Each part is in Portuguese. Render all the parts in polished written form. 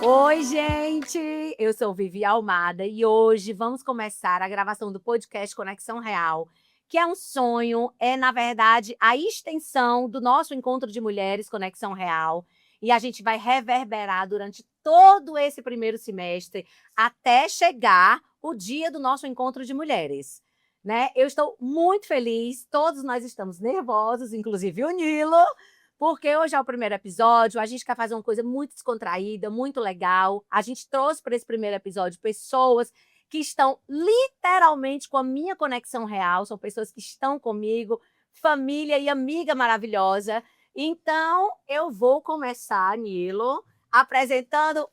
Oi, gente! Eu sou Vivi Almada e hoje vamos começar a gravação do podcast Conexão Real, que é um sonho, na verdade, a extensão do nosso encontro de mulheres Conexão Real. E a gente vai reverberar durante todo esse primeiro semestre até chegar o dia do nosso encontro de mulheres. Né? Eu estou muito feliz, todos nós estamos nervosos, inclusive o Nilo, porque hoje é o primeiro episódio, a gente quer fazer uma coisa muito descontraída, muito legal. A gente trouxe para esse primeiro episódio pessoas que estão literalmente com a minha conexão real, são pessoas que estão comigo, família e amiga maravilhosa. Então, eu vou começar, Nilo, apresentando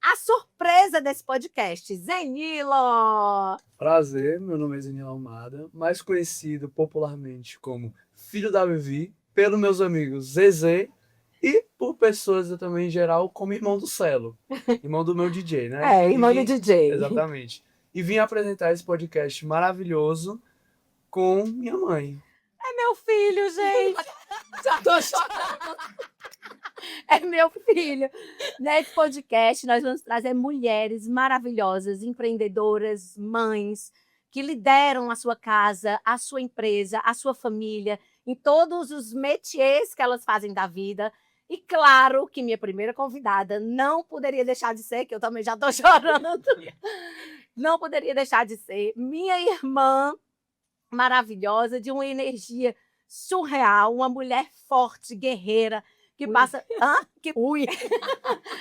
a surpresa desse podcast. Zenilo! Prazer, meu nome é Zenilo Almada, mais conhecido popularmente como Filho da Vivi, pelos meus amigos Zezé e por pessoas eu também em geral como irmão do Celo, irmão do meu DJ, né? Irmão do DJ. Exatamente. E vim apresentar esse podcast maravilhoso com minha mãe. É meu filho, gente! Já tô chorando! É meu filho. Nesse podcast, nós vamos trazer mulheres maravilhosas, empreendedoras, mães, que lideram a sua casa, a sua empresa, a sua família, em todos os métiers que elas fazem da vida. E claro que minha primeira convidada não poderia deixar de ser, que eu também já estou chorando, não poderia deixar de ser minha irmã maravilhosa, de uma energia surreal, uma mulher forte, guerreira, que passa. Ui!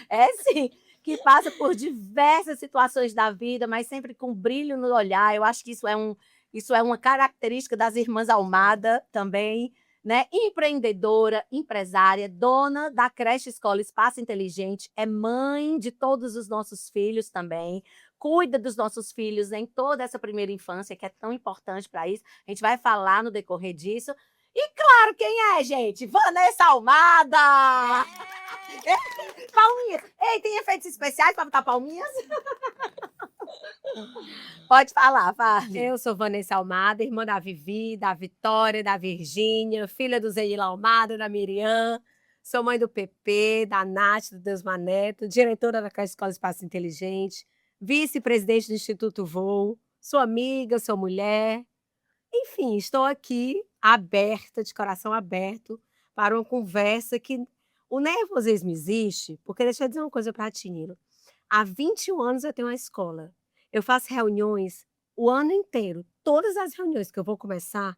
É sim, que passa por diversas situações da vida, mas sempre com brilho no olhar. Eu acho que isso é uma característica das irmãs Almada também, né? Empreendedora, empresária, dona da creche Escola Espaço Inteligente, é mãe de todos os nossos filhos também, cuida dos nossos filhos em toda essa primeira infância, que é tão importante para isso. A gente vai falar no decorrer disso. E claro, quem é, gente? Vanessa Almada! Palminhas! Ei, tem efeitos especiais para botar palminhas? Pode falar, Fábio. Eu sou Vanessa Almada, irmã da Vivi, da Vitória, da Virgínia, filha do Zenila Almada, da Miriam. Sou mãe do Pepe, da Nath, do Deusma Neto, diretora da Creche Escola Espaço Inteligente, vice-presidente do Instituto Voo. Sou amiga, sou mulher. Enfim, estou aqui aberta, de coração aberto, para uma conversa que o nervosismo existe, porque deixa eu dizer uma coisa para ti, Nilo. Há 21 anos eu tenho uma escola. Eu faço reuniões o ano inteiro. Todas as reuniões que eu vou começar,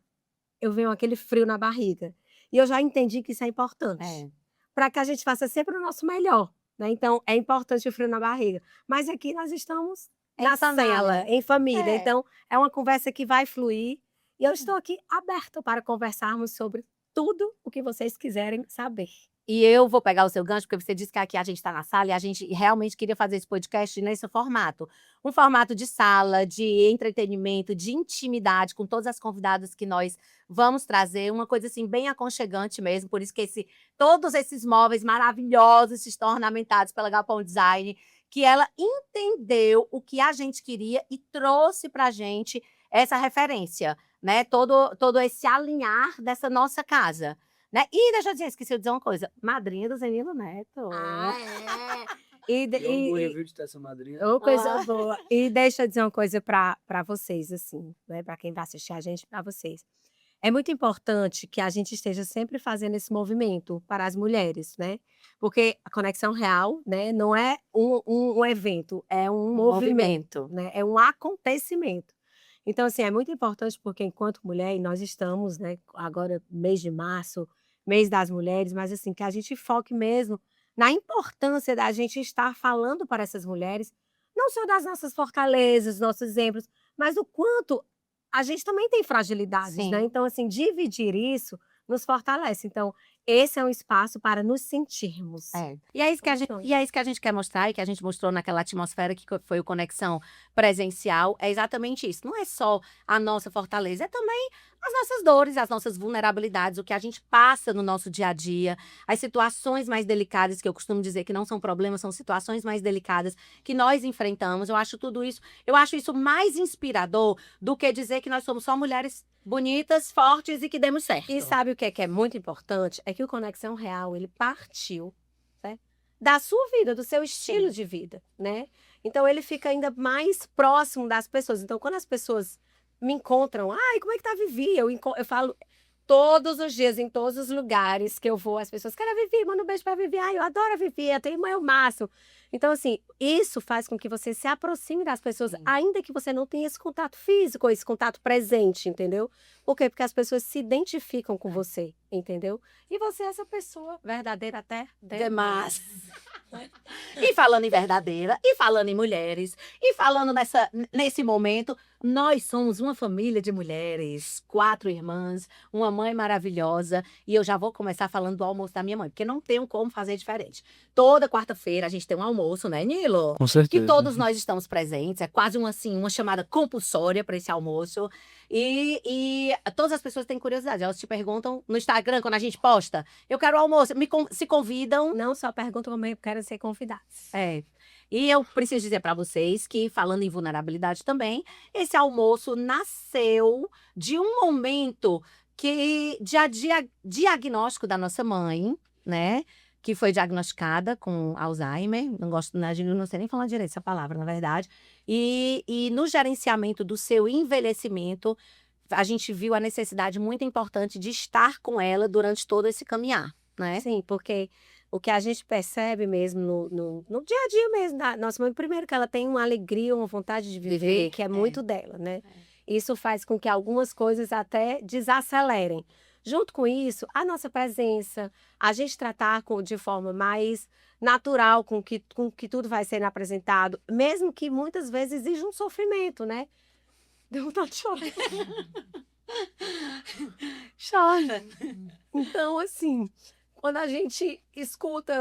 eu venho aquele frio na barriga. E eu já entendi que isso é importante. Para que a gente faça sempre o nosso melhor. Né? Então, é importante o frio na barriga. Mas aqui nós estamos na cela, em família. Então, é uma conversa que vai fluir. E eu estou aqui aberta para conversarmos sobre tudo o que vocês quiserem saber. E eu vou pegar o seu gancho, porque você disse que aqui a gente está na sala e a gente realmente queria fazer esse podcast nesse formato. Um formato de sala, de entretenimento, de intimidade, com todas as convidadas que nós vamos trazer. Uma coisa assim, bem aconchegante mesmo. Por isso que todos esses móveis maravilhosos estão ornamentados pela Galpão Design, que ela entendeu o que a gente queria e trouxe para a gente essa referência, né? Todo esse alinhar dessa nossa casa. Né? E deixa eu dizer, esqueci de dizer uma coisa. Madrinha do Zenilo Neto. E viu de ter essa madrinha. Coisa boa. E deixa eu dizer uma coisa para vocês, assim, né? Para quem vai assistir a gente, para vocês. É muito importante que a gente esteja sempre fazendo esse movimento para as mulheres, né? Porque a Conexão Real, né, não é um evento, é um movimento, né? É um acontecimento. Então, assim, é muito importante porque enquanto mulher, e nós estamos, né, agora mês de março, mês das mulheres, mas assim, que a gente foque mesmo na importância da gente estar falando para essas mulheres, não só das nossas fortalezas, nossos exemplos, mas o quanto a gente também tem fragilidades, Sim. né? Então, assim, dividir isso nos fortalece. Então, esse é um espaço para nos sentirmos. E é isso que a gente quer mostrar e que a gente mostrou naquela atmosfera que foi o Conexão presencial. É exatamente isso. Não é só a nossa fortaleza, é também as nossas dores, as nossas vulnerabilidades, o que a gente passa no nosso dia a dia, as situações mais delicadas, que eu costumo dizer que não são problemas, são situações mais delicadas que nós enfrentamos. Eu acho isso mais inspirador do que dizer que nós somos só mulheres bonitas, fortes e que demos certo. E sabe o que é muito importante? É que o Conexão Real, ele partiu, certo? da sua vida, do seu estilo de vida, né? Então ele fica ainda mais próximo das pessoas. Então quando as pessoas me encontram, ai, como é que tá a Vivi? Eu falo todos os dias, em todos os lugares que eu vou, as pessoas querem a Vivi, manda um beijo pra Vivi, ai, eu adoro a Vivi, a tua irmã é o máximo. Então, assim, isso faz com que você se aproxime das pessoas, ainda que você não tenha esse contato físico, esse contato presente, entendeu? Por quê? Porque as pessoas se identificam com você, entendeu? E você é essa pessoa verdadeira até Demais. E falando em verdadeira, e falando em mulheres, e falando nesse momento, nós somos uma família de mulheres, 4 irmãs, uma mãe maravilhosa, e eu já vou começar falando do almoço da minha mãe, porque não tenho como fazer diferente. Toda quarta-feira a gente tem um almoço, né, Nilo? Com certeza. Que todos nós estamos presentes, é quase uma chamada compulsória para esse almoço. E todas as pessoas têm curiosidade, elas te perguntam no Instagram, quando a gente posta, eu quero almoço, se convidam. Não só perguntam como eu quero ser convidados. É. E eu preciso dizer para vocês que, falando em vulnerabilidade também, esse almoço nasceu de um momento diagnóstico da nossa mãe, né? Que foi diagnosticada com Alzheimer. Não sei nem falar direito essa palavra, na verdade. E no gerenciamento do seu envelhecimento, a gente viu a necessidade muito importante de estar com ela durante todo esse caminhar, né? Sim, porque o que a gente percebe mesmo no dia a dia mesmo da nossa mãe, primeiro que ela tem uma alegria, uma vontade de viver, que é muito dela, né? Isso faz com que algumas coisas até desacelerem. Junto com isso, a nossa presença, a gente tratar de forma mais natural com que tudo vai sendo apresentado, mesmo que muitas vezes exija um sofrimento, né? Deu vontade de chorar. Chora. Então, assim, quando a gente escuta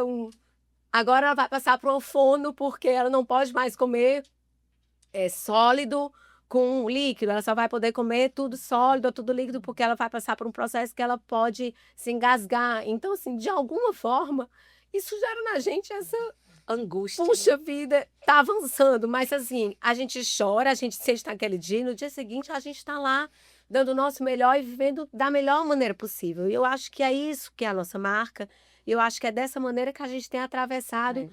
agora ela vai passar para o fono porque ela não pode mais comer sólido com líquido, ela só vai poder comer tudo sólido, tudo líquido, porque ela vai passar por um processo que ela pode se engasgar. Então, assim, de alguma forma, isso gera na gente essa Angústia. puxa vida, tá avançando, mas assim, a gente chora, a gente sente naquele dia, no dia seguinte a gente tá lá dando o nosso melhor e vivendo da melhor maneira possível. E eu acho que é isso que é a nossa marca, e eu acho que é dessa maneira que a gente tem atravessado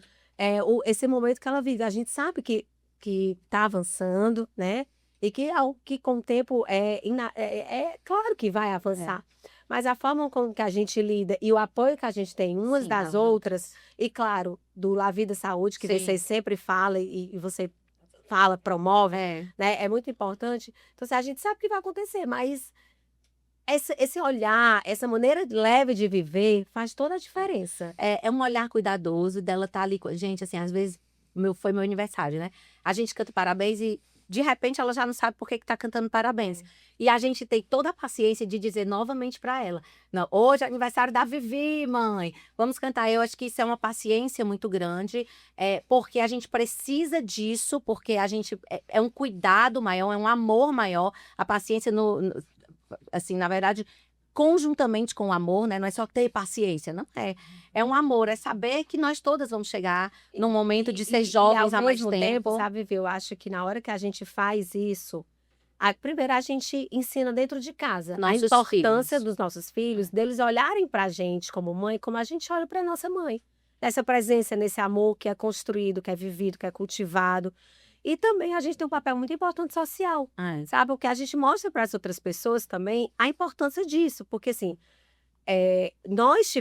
esse momento que ela vive. A gente sabe que tá avançando, né? E que com o tempo é claro que vai avançar. Mas a forma com que a gente lida e o apoio que a gente tem umas das outras, e claro, do La Vida Saúde, que você sempre fala e você fala, promove, né? É muito importante. Então, assim, a gente sabe o que vai acontecer, mas esse olhar, essa maneira leve de viver faz toda a diferença. É um olhar cuidadoso dela estar ali com a gente, assim, às vezes foi meu aniversário, né? A gente canta parabéns e de repente ela já não sabe por que tá cantando parabéns. E a gente tem toda a paciência de dizer novamente para ela: não, hoje é aniversário da Vivi, mãe. Vamos cantar. Eu acho que isso é uma paciência muito grande, porque a gente precisa disso, porque a gente é um cuidado maior, é um amor maior. A paciência assim, na verdade, conjuntamente com o amor, né? Não é só ter paciência, não é. É um amor, é saber que nós todas vamos chegar num momento de ser jovens há mais tempo. Sabe, Vivi, eu acho que na hora que a gente faz isso, primeiro a gente ensina dentro de casa a importância dos nossos filhos, deles olharem pra gente como mãe, como a gente olha pra nossa mãe. Nessa presença, nesse amor que é construído, que é vivido, que é cultivado. E também a gente tem um papel muito importante social, sabe? Porque a gente mostra para as outras pessoas também a importância disso. Porque, assim, nós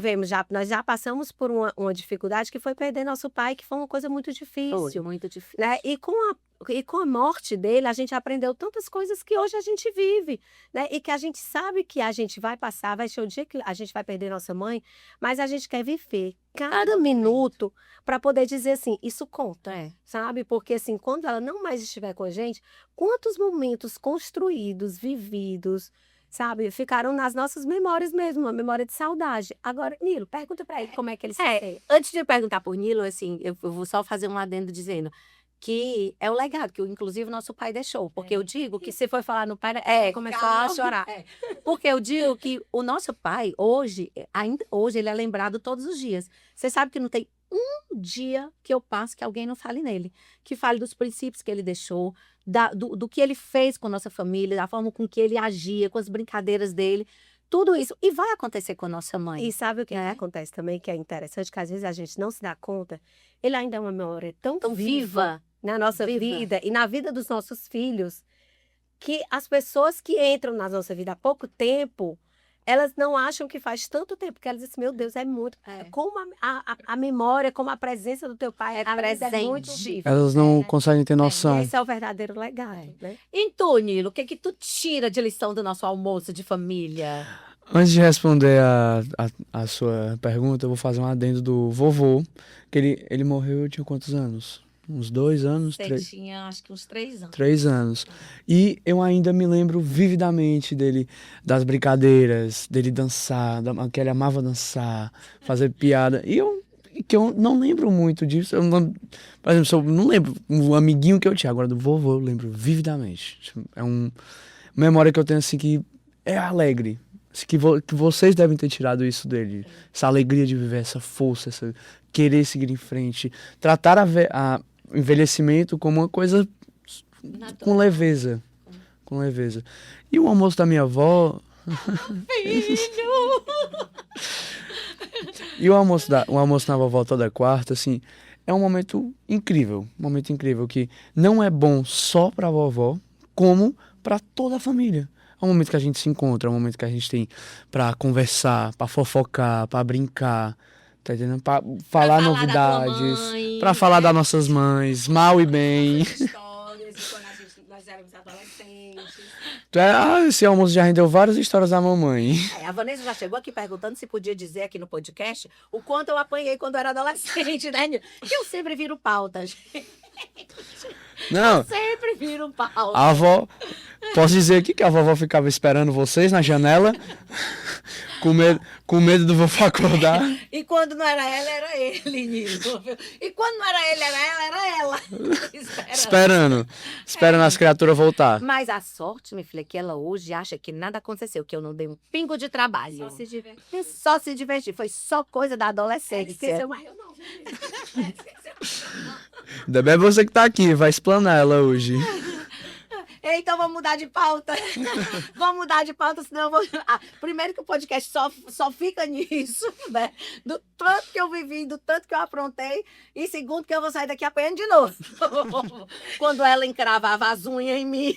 já passamos por uma dificuldade que foi perder nosso pai, que foi uma coisa muito difícil. Foi muito difícil. Né? E com a morte dele, a gente aprendeu tantas coisas que hoje a gente vive, né? E que a gente sabe que a gente vai passar, vai ser o dia que a gente vai perder nossa mãe, mas a gente quer viver cada minuto para poder dizer assim, isso conta, sabe? Porque assim, quando ela não mais estiver com a gente, quantos momentos construídos, vividos, sabe? Ficaram nas nossas memórias mesmo, uma memória de saudade. Agora, Nilo, pergunta para ele como é que ele se sente. Antes de perguntar por Nilo, assim, eu vou só fazer um adendo dizendo que é o legado que, inclusive, o nosso pai deixou. Porque eu digo que você foi falar no pai, começou calma, a chorar. Porque eu digo que o nosso pai, hoje, ainda hoje, ele é lembrado todos os dias. Você sabe que não tem um dia que eu passo que alguém não fale nele. Que fale dos princípios que ele deixou, do que ele fez com a nossa família, da forma com que ele agia, com as brincadeiras dele. tudo isso. E vai acontecer com a nossa mãe. E sabe o que né? acontece também, que é interessante, que às vezes a gente não se dá conta, ele ainda é uma memória tão Tão viva viva. na nossa Viva. vida e na vida dos nossos filhos, que as pessoas que entram na nossa vida há pouco tempo, elas não acham que faz tanto tempo, porque elas dizem, meu Deus, é muito. É. Como a memória, como a presença do teu pai É é muito presente. viva. Elas não conseguem ter E noção. esse é o verdadeiro legado, né? E tu, Nilo, o que tu tira de lição do nosso almoço de família? Antes de responder a sua pergunta, eu vou fazer um adendo do vovô, que ele morreu, eu tinha quantos anos? Uns 2 anos, Você 3, tinha, acho que uns 3 anos. 3 anos. E eu ainda me lembro vividamente dele, das brincadeiras, dele dançar, que ele amava dançar, fazer piada. Que eu não lembro muito disso. Eu não, por exemplo, eu não lembro o amiguinho que eu tinha. Agora, do vovô, eu lembro vividamente. É uma memória que eu tenho, assim, que é alegre. Assim, que vocês devem ter tirado isso dele. Essa alegria de viver, essa força, essa querer seguir em frente. Tratar a envelhecimento como uma coisa com leveza. Com leveza. E o almoço da minha avó... Filho! E o almoço na vovó toda quarta, assim, é um momento incrível. Um momento incrível que não é bom só pra vovó, como pra toda a família. É um momento que a gente se encontra, é um momento que a gente tem pra conversar, pra fofocar, pra brincar, tá entendendo? Pra falar falar da tua novidades, mãe, pra falar das nossas mães, mal e bem. Histórias de quando nós éramos adolescentes. Esse almoço já rendeu várias histórias da mamãe. A Vanessa já chegou aqui perguntando se podia dizer aqui no podcast o quanto eu apanhei quando eu era adolescente, né, Nilo? Que eu sempre viro pautas. Não, Sempre viro pautas. a avó... Posso dizer aqui que a vovó ficava esperando vocês na janela, com medo do vovô acordar. E quando não era ela, era ele, Nilo. E quando não era ele, era ela. Esperando as criaturas voltar. Mas a sorte, minha filha, é que ela hoje acha que nada aconteceu, que eu não dei um pingo de trabalho. Só se divertir. E só se divertir. Foi só coisa da adolescência. Esqueceu, mas eu não. Ainda bem você que tá aqui, vai explanar ela hoje. Então vamos mudar de pauta. Vamos mudar de pauta, senão eu vou. Primeiro que o podcast só fica nisso, né? Do tanto que eu vivi, do tanto que eu aprontei. E segundo que eu vou sair daqui apanhando de novo. Quando ela encravava as unhas em mim.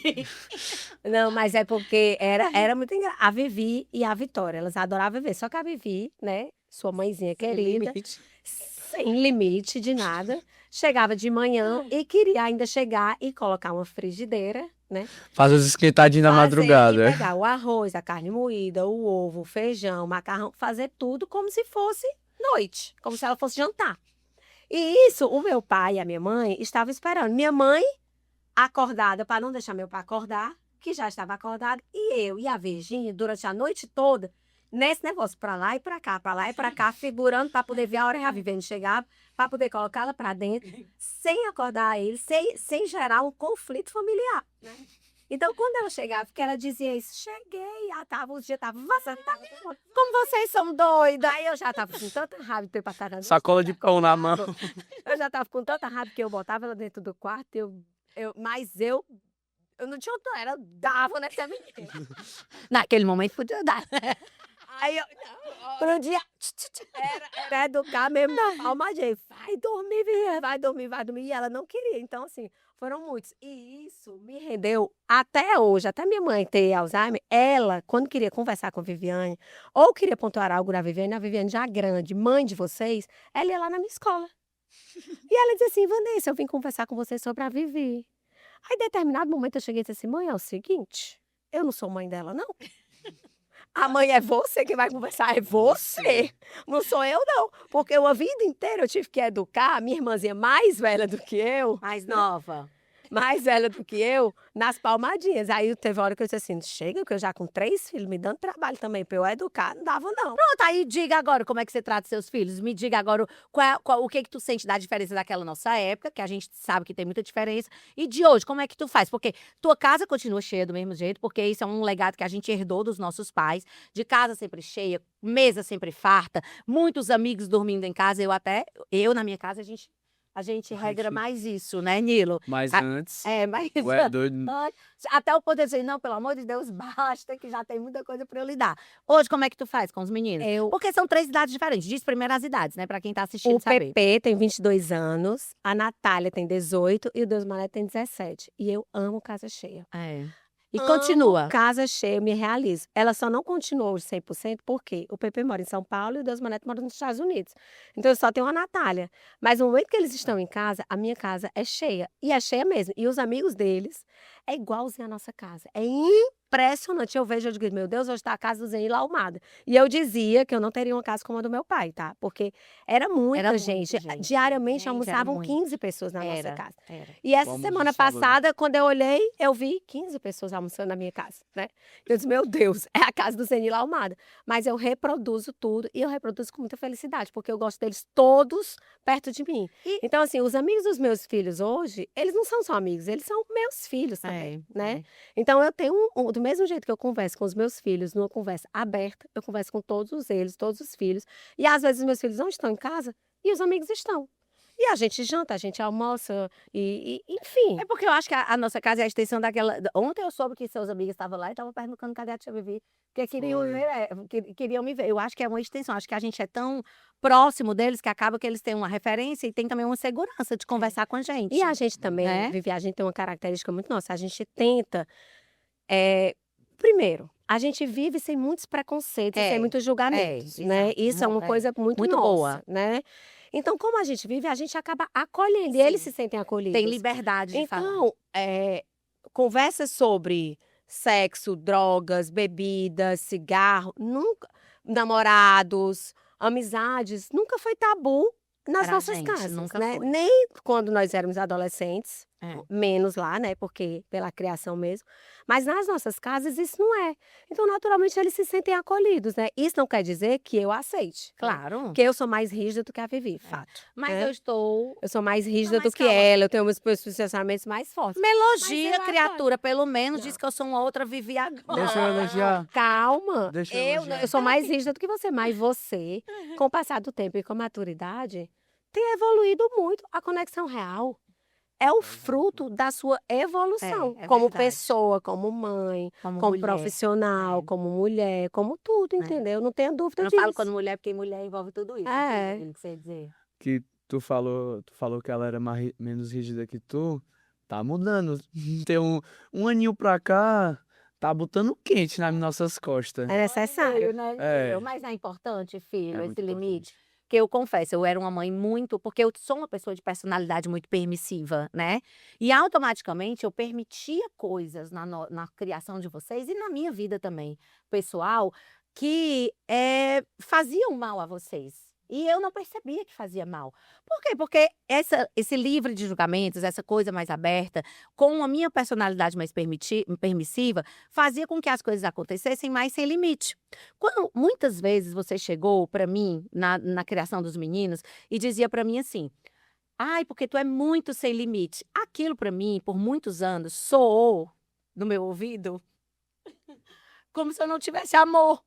Não, mas é porque era muito engraçado. A Vivi e a Vitória, elas adoravam viver. Só que a Vivi, né, sua mãezinha querida, sem limite de nada, chegava de manhã e queria ainda chegar e colocar uma frigideira, né? Faz os esquentadinhos da Fazer madrugada. e pegar o arroz, a carne moída, o ovo, o feijão, o macarrão, fazer tudo como se fosse noite, como se ela fosse jantar. E isso, o meu pai e a minha mãe estavam esperando. Minha mãe acordada, para não deixar meu pai acordar, que já estava acordado, e eu e a Virgínia, durante a noite toda, nesse negócio, para lá e para cá, figurando para poder ver a hora que a Viviane chegava, para poder colocá-la para dentro, sem acordar ele, sem gerar um conflito familiar. Né? Então, quando ela chegava, porque ela dizia isso, cheguei, os dias estavam passando, como vocês são doidas. Aí eu já estava com tanta raiva de ter passado. Sacola de pão na mão. Eu já estava com tanta raiva que eu botava ela dentro do quarto, mas eu não tinha outra, eu dava nessa menina. Naquele momento podia dar. Aí eu, pro dia, era educar mesmo na palma de vai dormir, Via, vai dormir. E ela não queria. Então, assim, foram muitos. E isso me rendeu até hoje, até minha mãe ter Alzheimer, ela, quando queria conversar com a Viviane, ou queria pontuar algo na Viviane, a Viviane já grande, mãe de vocês, ela ia lá na minha escola. E ela dizia assim, Vanessa, eu vim conversar com você sobre a Vivi. Aí, em determinado momento, eu cheguei e disse assim, mãe, é o seguinte, eu não sou mãe dela, não. A mãe é você que vai conversar, é você. Não sou eu, não. Porque a vida inteira eu tive que educar a minha irmãzinha mais velha do que eu, Mais nova. mais velha do que eu, nas palmadinhas. Aí teve hora que eu disse assim, chega, que eu já com 3 filhos, me dando trabalho também para eu educar, não dava não. Pronto, aí diga agora como é que você trata seus filhos. Me diga agora o que tu sente da diferença daquela nossa época, que a gente sabe que tem muita diferença, e de hoje, como é que tu faz? Porque tua casa continua cheia do mesmo jeito, porque isso é um legado que a gente herdou dos nossos pais, de casa sempre cheia, mesa sempre farta, muitos amigos dormindo em casa, eu na minha casa, a gente A gente Ai, regra que- mais isso, né, Nilo? Mas Ah, antes, Mas ué, doido. até eu poder dizer, não, pelo amor de Deus, basta, que já tem muita coisa para eu lidar. Hoje, como é que tu faz com os meninos? Eu, Porque são 3 idades diferentes. Diz primeiro as idades, né, para quem tá o assistindo saber. PP tem 22 anos, a Natália tem 18 e o Deus Mané tem 17. E eu amo casa cheia. É. E Amo continua. casa cheia, eu me realizo. Ela só não continuou os 100% porque o PP mora em São Paulo e o Deus Maneto mora nos Estados Unidos. Então eu só tenho a Natália. Mas no momento que eles estão em casa, a minha casa é cheia. E é cheia mesmo. E os amigos deles é igualzinho à nossa casa. É impressionante. Eu vejo, eu digo, meu Deus, hoje está a casa do Zenila arrumada. E eu dizia que eu não teria uma casa como a do meu pai, tá? Porque era muita Era gente. muita gente. Diariamente Gente, era almoçavam muito. 15 pessoas na nossa Era, casa. era. E essa Vamos semana nos falando. passada, quando eu olhei, eu vi 15 pessoas almoçando na minha casa, né? Eu disse, meu Deus, é a casa do Zenila Almada. Mas eu reproduzo tudo e eu reproduzo com muita felicidade, porque eu gosto deles todos perto de mim. E- Então, assim, os amigos dos meus filhos hoje, eles não são só amigos, eles são meus filhos também, né? É. Então, eu tenho, do mesmo jeito que eu converso com os meus filhos, numa conversa aberta, eu converso com todos eles, todos os filhos. E às vezes os meus filhos não estão em casa e os amigos estão. E a gente janta, a gente almoça, enfim. É porque eu acho que a nossa casa é a extensão daquela. Ontem eu soube que seus amigos estavam lá e estavam perguntando cadê a tia Vivi. Porque queriam, Foi. queriam me ver. Eu acho que é uma extensão. Acho que a gente é tão próximo deles que acaba que eles têm uma referência e tem também uma segurança de conversar com a gente. E a gente também, né? Vivi, a gente tem uma característica muito nossa. A gente tenta, primeiro, a gente vive sem muitos preconceitos, É, sem muitos julgamentos, é, né? exato. Isso é uma É, coisa muito muito nossa, boa. né? Então, como a gente vive, a gente acaba acolhendo, e Sim. eles se sentem acolhidos. Tem liberdade de falar. Então, conversas sobre sexo, drogas, bebidas, cigarro, nunca, namorados, amizades, nunca foi tabu nas Pra nossas gente, casas, nunca né? foi. Nem quando nós éramos adolescentes, É. menos lá, né? Porque pela criação mesmo. Mas nas nossas casas isso não é. Então, naturalmente, eles se sentem acolhidos, né? Isso não quer dizer que eu aceite. Né? Claro. Porque eu sou mais rígida do que a Vivi, fato. Mas né? eu estou. Eu sou mais rígida mas do que calma. ela, eu tenho meus posicionamentos mais fortes. Me Mas elogia, eu criatura. Pelo menos Não. diz que eu sou uma outra Vivi agora. Deixa eu elogiar. Calma, Deixa eu eu elogiar. sou mais rígida do que você, mas você, com o passar do tempo e com a maturidade, tem evoluído muito. A conexão real é o fruto da sua evolução, É como verdade. pessoa, como mãe, Como como mulher. profissional, É. como mulher, como tudo, entendeu? Não tenha dúvida Eu não disso. falo quando mulher, porque mulher envolve tudo isso. É. Entende o que você ia dizer? Que tu falou que ela era menos rígida que tu. Tá mudando. Tem um aninho pra cá, tá botando quente nas nossas costas. É necessário. Né? É. Mas é importante, filho, É esse muito limite. Porque eu confesso, eu era uma mãe muito. Porque eu sou uma pessoa de personalidade muito permissiva, né? E automaticamente eu permitia coisas na criação de vocês e na minha vida também, pessoal, que faziam mal a vocês. E eu não percebia que fazia mal. Por quê? Porque esse livre de julgamentos, essa coisa mais aberta, com a minha personalidade mais permissiva, fazia com que as coisas acontecessem mais sem limite. Quando muitas vezes você chegou para mim, na criação dos meninos, e dizia para mim assim: ai, porque tu é muito sem limite. Aquilo para mim, por muitos anos, soou no meu ouvido como se eu não tivesse amor.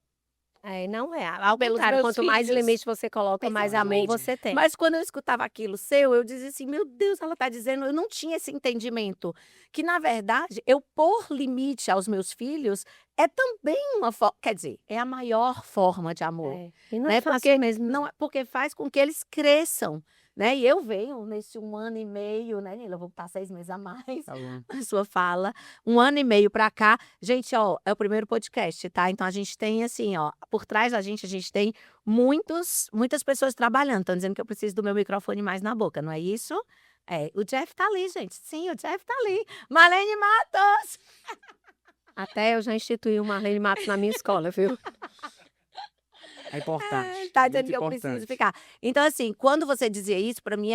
Não é. Ao Pelos contrário, meus quanto mais filhos. limite você coloca, mais amor Exatamente. você tem. Mas quando eu escutava aquilo seu, eu dizia assim: meu Deus, ela está dizendo. Eu não tinha esse entendimento. Que, na verdade, eu pôr limite aos meus filhos é também uma forma. Quer dizer, é a maior forma de amor. E não Né? é fácil Porque mesmo. não, porque faz com que eles cresçam. Né? E eu venho nesse 1 ano e meio, né, Nila? Eu vou botar 6 meses a mais Tá bom. a sua fala. 1 ano e meio pra cá. Gente, ó, é o primeiro podcast, tá? Então a gente tem assim, ó, por trás da gente, a gente tem muitas pessoas trabalhando. Estão dizendo que eu preciso do meu microfone mais na boca, não é isso? O Jeff tá ali, gente. Sim, o Jeff tá ali. Marlene Matos! Até eu já instituí o Marlene Matos na minha escola, viu? É importante. Tá muito dizendo que eu importante. preciso ficar. Então, assim, quando você dizia isso, pra mim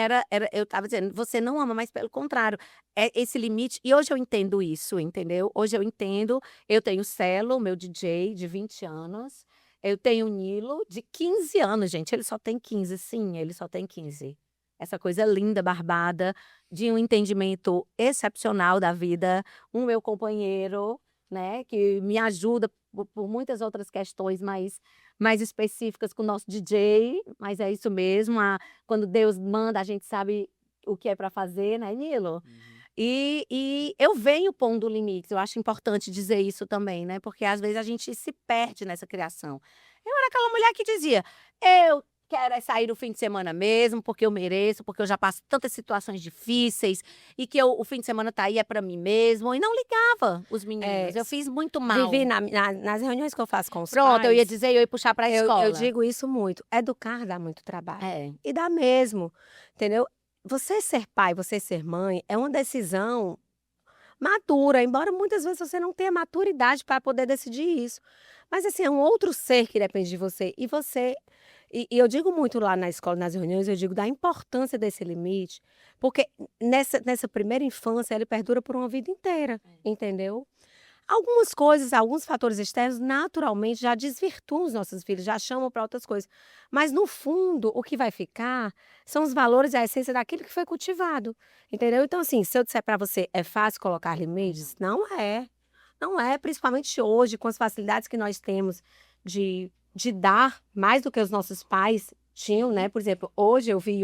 eu tava dizendo, você não ama, mas pelo contrário, é esse limite. E hoje eu entendo isso, entendeu? Hoje eu entendo. Eu tenho o Celo, meu DJ, de 20 anos. Eu tenho o Nilo, de 15 anos, gente. Ele só tem 15, sim, ele só tem 15. Essa coisa linda, barbada, de um entendimento excepcional da vida. Um meu companheiro, né, que me ajuda por muitas outras questões mais específicas com o nosso DJ, mas é isso mesmo. Quando Deus manda, a gente sabe o que é para fazer, né, Nilo? E eu venho pondo limites, eu acho importante dizer isso também, né? Porque às vezes a gente se perde nessa criação. Eu era aquela mulher que dizia: eu quero é sair no fim de semana mesmo, porque eu mereço, porque eu já passo tantas situações difíceis e que o fim de semana tá aí é para mim mesmo. E não ligava os meninos. Eu fiz muito mal. Vivi nas reuniões que eu faço com os Pronto, eu ia pais, dizer, eu ia puxar para a escola. eu digo isso muito. Educar dá muito trabalho. É. E dá mesmo, entendeu? Você ser pai, você ser mãe, é uma decisão madura, embora muitas vezes você não tenha maturidade para poder decidir isso. Mas assim, é um outro ser que depende de você. E eu digo muito lá na escola, nas reuniões, eu digo da importância desse limite, porque nessa primeira infância ele perdura por uma vida inteira, entendeu? Algumas coisas, alguns fatores externos, naturalmente já desvirtuam os nossos filhos, já chamam para outras coisas. Mas, no fundo, o que vai ficar são os valores e a essência daquilo que foi cultivado. Entendeu? Então, assim, se eu disser para você, é fácil colocar limites? Não é. Não é, principalmente hoje, com as facilidades que nós temos de dar mais do que os nossos pais tinham, né? Por exemplo, hoje eu vi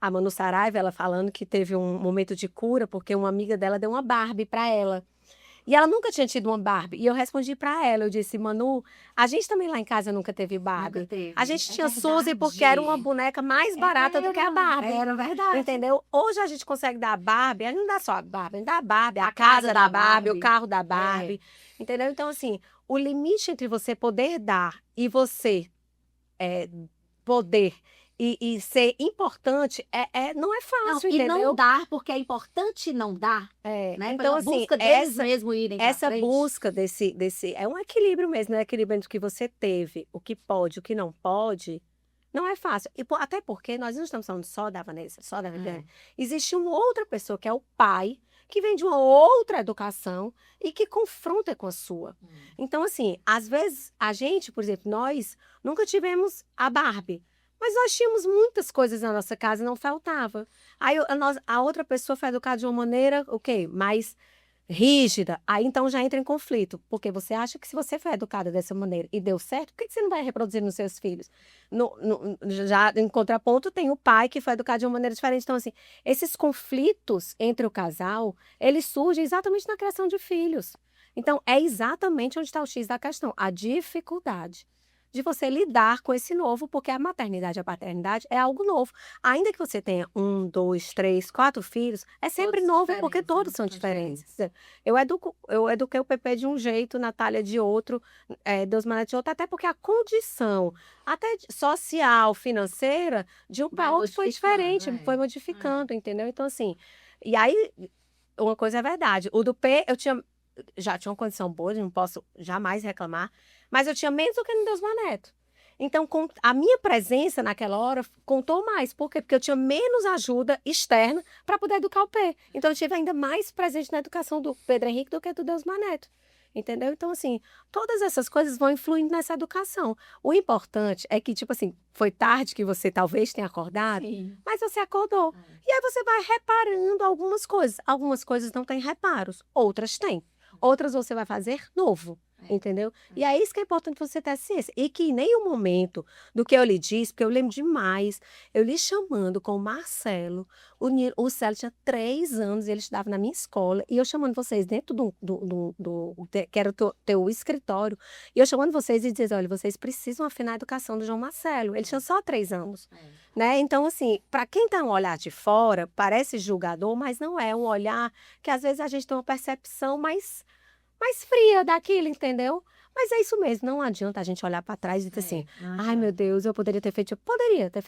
a Manu Saraiva, ela falando que teve um momento de cura, porque uma amiga dela deu uma Barbie para ela. E ela nunca tinha tido uma Barbie. E eu respondi pra ela, eu disse, Manu, a gente também lá em casa nunca teve Barbie. Nunca teve. A gente É tinha verdade. Suzy porque era uma boneca mais barata do que a Barbie. Era verdade. Entendeu? Hoje a gente consegue dar a Barbie, a gente não dá só a Barbie, a gente dá a Barbie, a A casa casa da da Barbie, Barbie. o carro da Barbie. Entendeu? Então, assim, o limite entre você poder dar e você poder e ser importante não é Não, fácil, e entendeu? não dar, porque é importante não dar, né? Então, Pela assim, busca deles mesmo irem pra essa frente. busca desse é um equilíbrio mesmo, né, equilíbrio entre o que você teve, o que pode, o que não pode, não é fácil. E até porque nós não estamos falando só da Vanessa, só da Viviane. Existe uma outra pessoa, que é o pai, que vem de uma outra educação e que confronta com a sua. Então, assim, às vezes, a gente, por exemplo, nós nunca tivemos a Barbie, mas nós tínhamos muitas coisas na nossa casa e não faltava. Aí a outra pessoa foi educada de uma maneira, o quê? Mais rígida. Aí então já entra em conflito. Porque você acha que se você foi educada dessa maneira e deu certo, por que você não vai reproduzir nos seus filhos? Já em contraponto, tem o pai que foi educado de uma maneira diferente. Então, assim, esses conflitos entre o casal, eles surgem exatamente na criação de filhos. Então, é exatamente onde está o X da questão, a dificuldade de você lidar com esse novo, porque a maternidade e a paternidade é algo novo. Ainda que você tenha 1, 2, 3, 4 filhos, é sempre Todos novo, diferentes, porque todos né? são São diferentes. Eu eduquei o Pepe de um jeito, Natália de outro, Deus de outro, até porque a condição, até social, financeira, de um Vai para outro foi modificando, diferente, foi é. modificando, entendeu? Então, assim, e aí, uma coisa é verdade, o do P, já tinha uma condição boa, não posso jamais reclamar, mas eu tinha menos do que no Deus Neto. Então, a minha presença naquela hora contou mais. Por quê? Porque eu tinha menos ajuda externa para poder educar o P. Então, eu tive ainda mais presente na educação do Pedro Henrique do que do Deus Neto. Entendeu? Então, assim, todas essas coisas vão influindo nessa educação. O importante é que, tipo assim, foi tarde que você talvez tenha acordado, Sim. mas você acordou. E aí você vai reparando algumas coisas. Algumas coisas não têm reparos, outras têm. Outras você vai fazer novo. Entendeu? E é isso que é importante você ter ciência. E que em nenhum momento do que eu lhe disse, porque eu lembro demais, eu lhe chamando com o Marcelo, o Célio tinha 3 anos, ele estudava na minha escola, e eu chamando vocês dentro que era o teu escritório, e eu chamando vocês e dizendo, olha, vocês precisam afinar a educação do João Marcelo. Ele tinha só 3 anos. Né? Então, assim, para quem tem um olhar de fora, parece julgador, mas não é um olhar que às vezes a gente tem uma percepção mais fria daquilo, entendeu? Mas é isso mesmo, não adianta a gente olhar para trás e dizer assim, ai meu Deus, eu poderia ter feito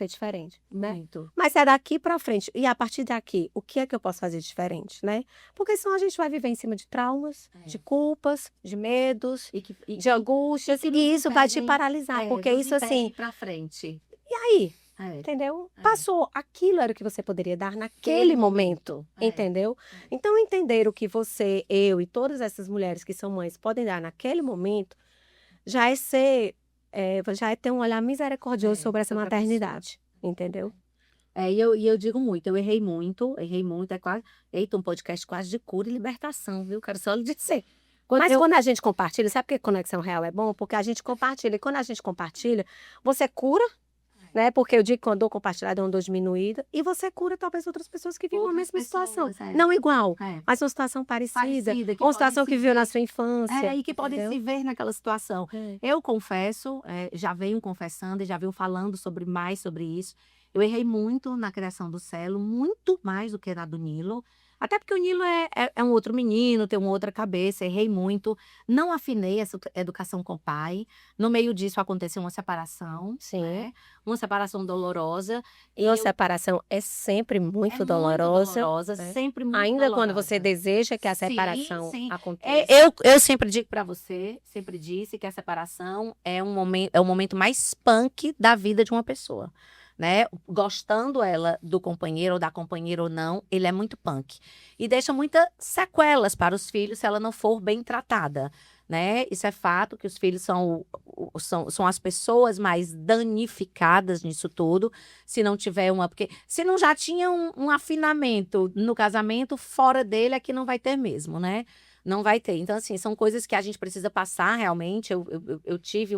diferente, né? Muito. Mas é daqui para frente, e a partir daqui, o que é que eu posso fazer diferente, né? Porque senão a gente vai viver em cima de traumas, de culpas, de medos, de angústias, que e nos isso vai te impedem- paralisar, porque nos isso impedem assim, ir pra frente. e aí? É. Entendeu? É. Passou. Aquilo era o que você poderia dar naquele momento. É. Entendeu? Então, entender o que você, eu e todas essas mulheres que são mães podem dar naquele momento já é ter um olhar misericordioso sobre essa sobre a maternidade. Entendeu? E eu digo muito, eu errei muito, é quase. Eita, um podcast quase de cura e libertação, viu? Quero só lhe dizer. Mas quando a gente compartilha, sabe por que Conexão Real é bom? Porque a gente compartilha. E quando a gente compartilha, você cura né? Porque eu digo que uma dor compartilhada é uma dor diminuída. E você cura talvez outras pessoas que vivem a Outras mesma situação. pessoas, é. Não igual, É. mas uma situação parecida. Parecida, que Uma podem situação se que viveu ver. na sua infância. E que podem entendeu? se ver naquela situação. É. Eu confesso, já venho confessando e já venho falando mais sobre isso. Eu errei muito na criação do Celo, muito mais do que na do Nilo. Até porque o Nilo é um outro menino, tem uma outra cabeça, errei muito. Não afinei essa educação com o pai. No meio disso aconteceu uma separação, Sim. né? Uma separação dolorosa. E uma separação é sempre muito É dolorosa. muito dolorosa, né? sempre muito Ainda dolorosa. quando você deseja que a Sim, separação sim. aconteça. Eu sempre digo pra você, sempre disse que a separação é o momento mais punk da vida de uma pessoa, né? Gostando ela do companheiro ou da companheira ou não, ele é muito punk. E deixa muitas sequelas para os filhos se ela não for bem tratada, né? Isso é fato, que os filhos são as pessoas mais danificadas nisso tudo, se não tiver porque se não já tinha um afinamento no casamento, fora dele é que não vai ter mesmo, né? Não vai ter. Então, assim, são coisas que a gente precisa passar realmente. Eu tive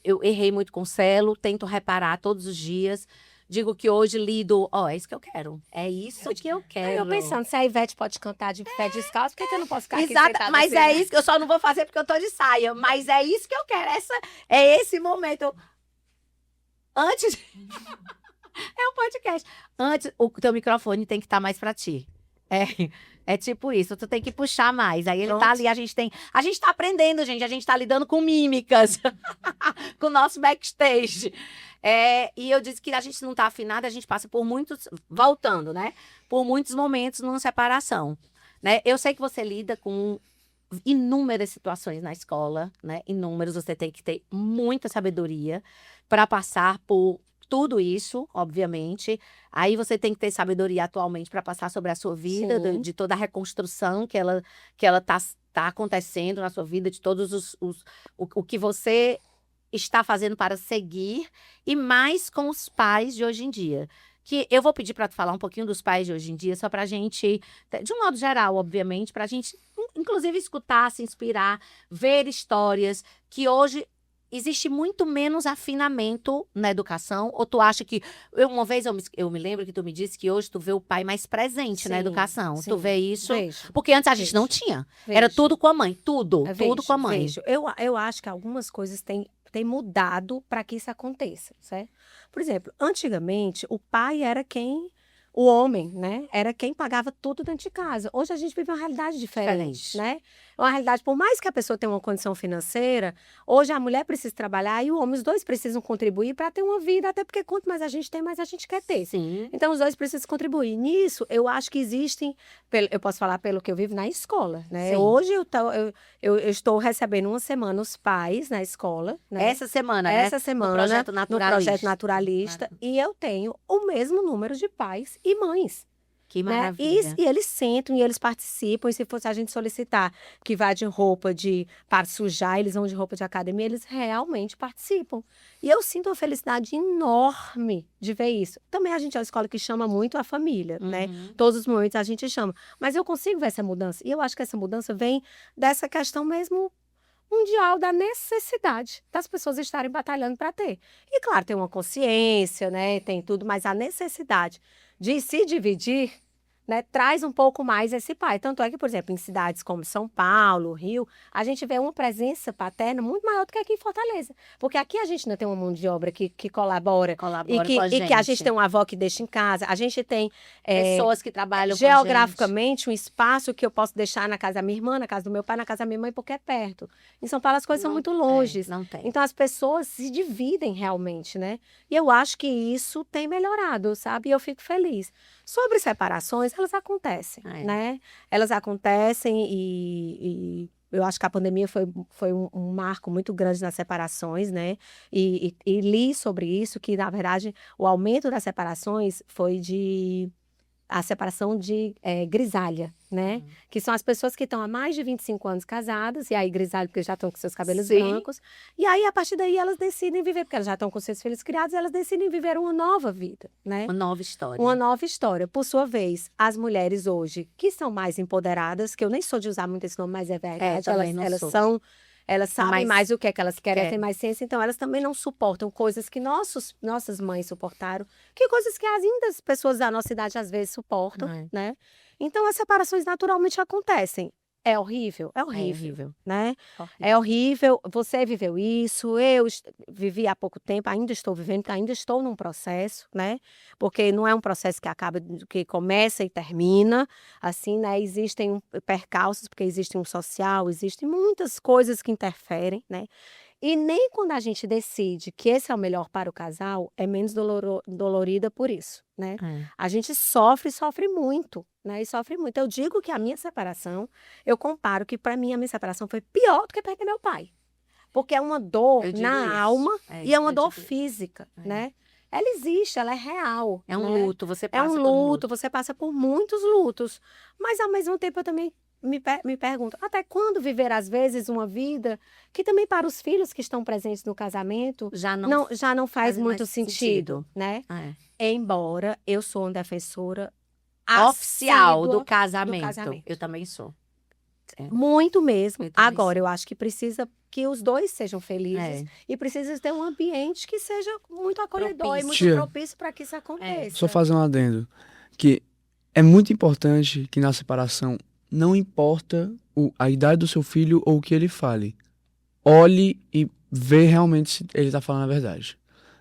eu errei muito com o Celo, tento reparar todos os dias. Digo que hoje lido, é isso que eu quero. É isso que eu quero. Eu pensando, se a Ivete pode cantar de pé descalço, por que eu não posso ficar aqui Exato, sentada mas assim, é né? isso que eu só não vou fazer porque eu tô de saia. Mas é isso que eu quero. É esse momento. Antes. É um podcast. Antes, o teu microfone tem que estar mais pra ti. É tipo isso, tu tem que puxar mais. Aí ele Pronto. tá ali, a gente tá aprendendo, gente. A gente tá lidando com mímicas, com o nosso backstage. E eu disse que a gente não tá afinada, a gente passa por muitos, voltando, né? Por muitos momentos numa separação, né? Eu sei que você lida com inúmeras situações na escola, né? Inúmeras, você tem que ter muita sabedoria para passar por tudo isso, obviamente. Aí você tem que ter sabedoria atualmente para passar sobre a sua vida, Sim. de toda a reconstrução que ela tá acontecendo na sua vida, de todos o que você está fazendo para seguir, e mais com os pais de hoje em dia. Que eu vou pedir para tu falar um pouquinho dos pais de hoje em dia, só para a gente, de um modo geral, obviamente, para a gente, inclusive, escutar, se inspirar, ver histórias que hoje existe muito menos afinamento na educação. Ou tu acha que... Uma vez eu me lembro que tu me disse que hoje tu vê o pai mais presente na Sim, educação. sim. Tu vê isso? Vejo. Porque antes a gente Vejo. não tinha. Era Vejo. tudo com a mãe. Tudo Vejo, com a mãe. vejo. Eu acho que algumas coisas têm mudado para que isso aconteça, certo? Por exemplo, antigamente, o pai era o homem, né? Era quem pagava tudo dentro de casa. Hoje a gente vive uma realidade diferente, né? Uma realidade, por mais que a pessoa tenha uma condição financeira, hoje a mulher precisa trabalhar e o homem, os dois precisam contribuir para ter uma vida, até porque quanto mais a gente tem, mais a gente quer ter. Sim. Então, os dois precisam contribuir. Nisso, eu acho que existem, eu posso falar pelo que eu vivo na escola, né? Sim. Hoje eu estou recebendo uma semana os pais na escola, né? Essa semana, né? Essa semana, No projeto no naturalista. projeto naturalista, e eu tenho o mesmo número de pais e mães. Que Né? maravilha. E eles sentam e eles participam. E se fosse a gente solicitar que vá de roupa para sujar, eles vão de roupa de academia, eles realmente participam. E eu sinto uma felicidade enorme de ver isso. Também a gente é uma escola que chama muito a família, né? Todos os momentos a gente chama. Mas eu consigo ver essa mudança. E eu acho que essa mudança vem dessa questão mesmo mundial da necessidade das pessoas estarem batalhando para ter. E claro, tem uma consciência, né? Tem tudo, mas a necessidade de se dividir, né, traz um pouco mais esse pai. Tanto é que, por exemplo, em cidades como São Paulo, Rio, a gente vê uma presença paterna muito maior do que aqui em Fortaleza. Porque aqui a gente não tem uma mão de obra que colabora com a e que a gente tem uma avó que deixa em casa. A gente tem pessoas que trabalham geograficamente um espaço que eu posso deixar na casa da minha irmã, na casa do meu pai, na casa da minha mãe, porque é perto. Em São Paulo as coisas são muito longe. Não tem. Então as pessoas se dividem realmente, né? E eu acho que isso tem melhorado, sabe? E eu fico feliz. Sobre separações, elas acontecem, né? Elas acontecem e eu acho que a pandemia foi um marco muito grande nas separações, né? E li sobre isso, que, na verdade, o aumento das separações foi a separação de grisalha, né? Que são as pessoas que estão há mais de 25 anos casadas, e aí grisalha porque já estão com seus cabelos brancos, e aí a partir daí elas decidem viver, porque elas já estão com seus filhos criados, elas decidem viver uma nova vida, né? Uma nova história. Uma nova história. Por sua vez, as mulheres hoje, que são mais empoderadas, que eu nem sou de usar muito esse nome, mas é verdade, elas são elas sabem mais- mais o que é que elas querem, É. têm mais ciência, então elas também não suportam coisas que nossas mães suportaram, que coisas que ainda as pessoas da nossa idade às vezes suportam, É. né? Então as separações naturalmente acontecem. É horrível? É É horrível, horrível. né? É horrível. Você viveu isso, vivi há pouco tempo, ainda estou vivendo, porque ainda estou num processo, né? Porque não é um processo que acaba, que começa e termina, assim, né? Existem percalços, porque existe um social, existem muitas coisas que interferem, né? E nem quando a gente decide que esse é o melhor para o casal, é menos dolorida por isso, né? É. A gente sofre muito, né? E sofre muito. Eu digo que a minha separação, eu comparo que para mim a minha separação foi pior do que perder meu pai. Porque é uma dor Eu digo na isso. alma e é uma eu dor digo isso. física, É. né? Ela existe, ela é real. É um né? luto, você É passa um por luto, você passa por muitos lutos. Mas ao mesmo tempo eu também me pergunto, até quando viver às vezes uma vida que também para os filhos que estão presentes no casamento Já não já não faz faz muito mais sentido, né? é. Embora eu sou uma defensora Oficial do assídua casamento. Eu também sou. muito mesmo. Eu também Agora, sou. eu acho que precisa que os dois sejam felizes É. e precisa ter um ambiente que seja muito acolhedor e muito Tia. propício para que isso aconteça. Só fazer um adendo. Que é muito importante que na separação não importa a idade do seu filho ou o que ele fale. Olhe e vê realmente se ele tá falando a verdade.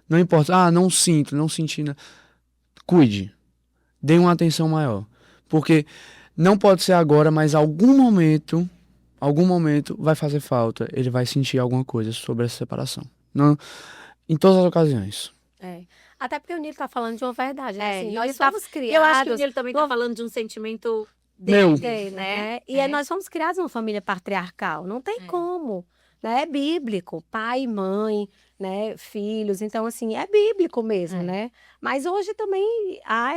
Não importa, não sinto, não senti. Cuide. Dê uma atenção maior. Porque não pode ser agora, mas algum momento vai fazer falta. Ele vai sentir alguma coisa sobre essa separação. Não, em todas as ocasiões. É. Até porque o Nilo está falando de uma verdade, né? É, Assim, e nós ele tá- fomos criados... Eu acho que ele também tá Nós- falando de um sentimento Meu. dele, né? E nós fomos criados numa família patriarcal, não tem como, né? É bíblico, pai e mãe, né? Filhos, então assim, é bíblico mesmo, É. né? Mas hoje também há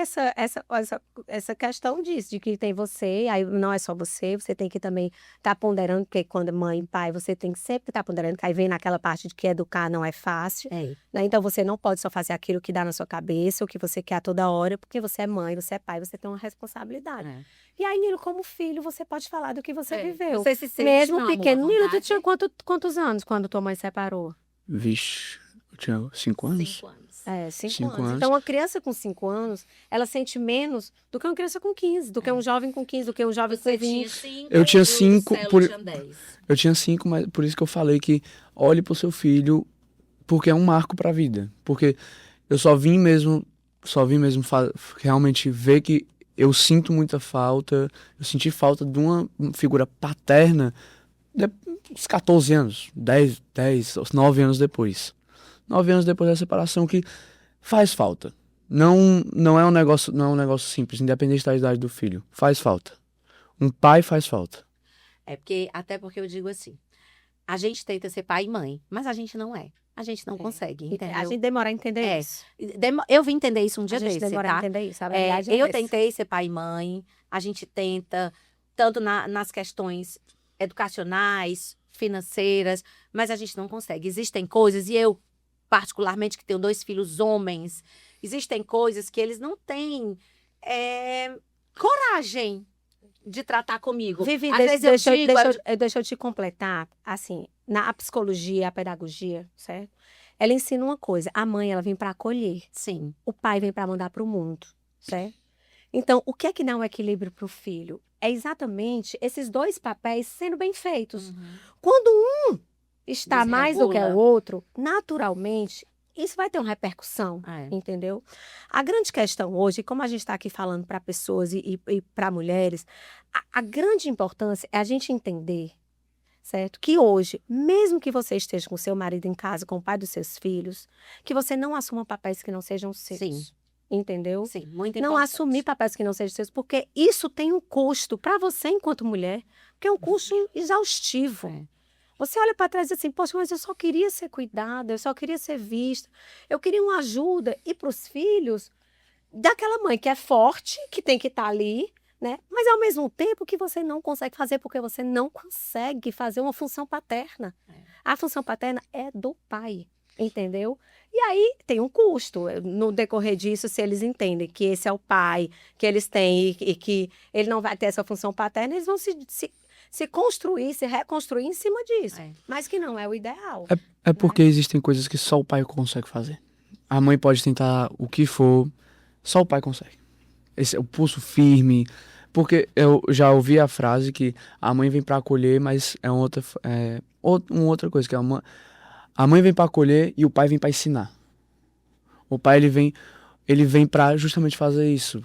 essa questão disso, de que tem você, aí não é só você tem que também estar ponderando, porque quando é mãe e pai, você tem que sempre estar ponderando, que aí vem naquela parte de que educar não é fácil, É. né? Então você não pode só fazer aquilo que dá na sua cabeça, o que você quer a toda hora, porque você é mãe, você é pai, você tem uma responsabilidade. É. E aí, Nilo, como filho, você pode falar do que você viveu. Você se sente Mesmo no amor, pequeno. à Nilo, tu vontade? tinha quantos anos quando tua mãe separou? Vixe, eu tinha 5 anos? 5 anos. É, 5 5 anos. anos. Então, uma criança com 5 anos, ela sente menos do que uma criança com 15, do que um jovem com 15, do que um jovem Você com tinha 20. 5. Eu tinha 5, Por... tinha 10. Eu tinha 5, mas por isso que eu falei que olhe pro seu filho, porque é um marco pra vida. Porque eu só vim mesmo realmente ver que eu sinto muita falta, eu senti falta de uma figura paterna uns 14 anos, 10, 9 anos depois. 9 anos depois da separação que faz falta. Não é um negócio simples, independente da idade do filho. Faz falta. Um pai faz falta. Até porque eu digo assim, a gente tenta ser pai e mãe, mas a gente não é. A gente não consegue, entendeu? A gente demora a entender isso. Eu vim entender isso um dia A gente desse, demora tá? a entender isso. A verdade eu essa. tentei ser pai e mãe, a gente tenta, tanto nas questões educacionais, financeiras, mas a gente não consegue. Existem coisas, e eu, particularmente, que tenho 2 filhos homens, existem coisas que eles não têm coragem de tratar comigo. Vivi, Às vezes deixa eu te completar. Assim, na psicologia, a pedagogia, certo? Ela ensina uma coisa. A mãe, ela vem para acolher. Sim. O pai vem para mandar para o mundo, certo? Então, o que é que dá um equilíbrio para o filho? É exatamente esses 2 papéis sendo bem feitos. Quando um está mais do que o Desregula. outro, naturalmente, isso vai ter uma repercussão, entendeu? A grande questão hoje, como a gente está aqui falando para pessoas e para mulheres, a grande importância é a gente entender, certo? Que hoje, mesmo que você esteja com seu marido em casa, com o pai dos seus filhos, que você não assuma papéis que não sejam seus. Sim. Entendeu? Sim, muito Não importante. assumir papéis que não sejam seus, porque isso tem um custo para você enquanto mulher, que é um custo exaustivo. Você olha para trás e diz assim, poxa, mas eu só queria ser cuidada, eu só queria ser vista, eu queria uma ajuda. E para os filhos, daquela mãe que é forte, que tem que estar ali, né? Mas ao mesmo tempo que você não consegue fazer, porque você não consegue fazer uma função paterna. A função paterna é do pai, entendeu? E aí tem um custo. No decorrer disso, se eles entendem que esse é o pai que eles têm e que ele não vai ter essa função paterna, eles vão se se construir, se reconstruir em cima disso. É. Mas que não é o ideal. É porque existem coisas que só o pai consegue fazer. A mãe pode tentar o que for, só o pai consegue. Esse é o pulso firme. Porque eu já ouvi a frase que a mãe vem pra acolher, mas é uma outra coisa, que a mãe vem pra acolher e o pai vem pra ensinar. O pai, ele vem pra justamente fazer isso,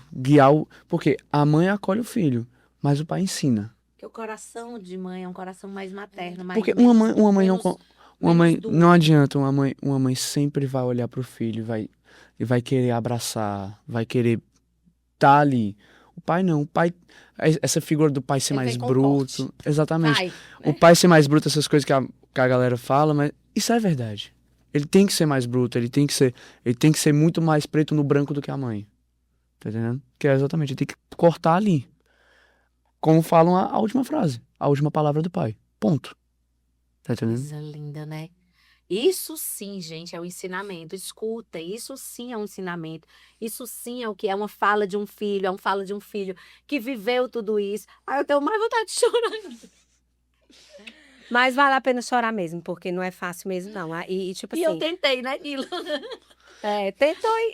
porque a mãe acolhe o filho, mas o pai ensina. Porque o coração de mãe é um coração mais materno, mais Porque uma mãe não, uma menos mãe duro. não adianta, uma mãe sempre vai olhar pro filho e vai querer abraçar, vai querer estar ali. O pai não, o pai, essa figura do pai ser Ele mais vem com bruto, exatamente. Pai, O pai ser mais bruto, essas coisas que a galera fala, mas isso é verdade. Ele tem que ser mais bruto, ele tem que ser muito mais preto no branco do que a mãe. Tá entendendo? Que é exatamente, ele tem que cortar ali. Como falam a última frase, a última palavra do pai. Ponto. Tá entendendo? coisa linda, né? Isso sim, gente, é o ensinamento. Escuta, isso sim é um ensinamento. Isso sim é o que é uma fala de um filho, é uma fala de um filho que viveu tudo isso. Aí eu tenho mais vontade de chorar. Mas vale a pena chorar mesmo, porque não é fácil mesmo, não. Tipo E eu assim, tentei, né, Nila?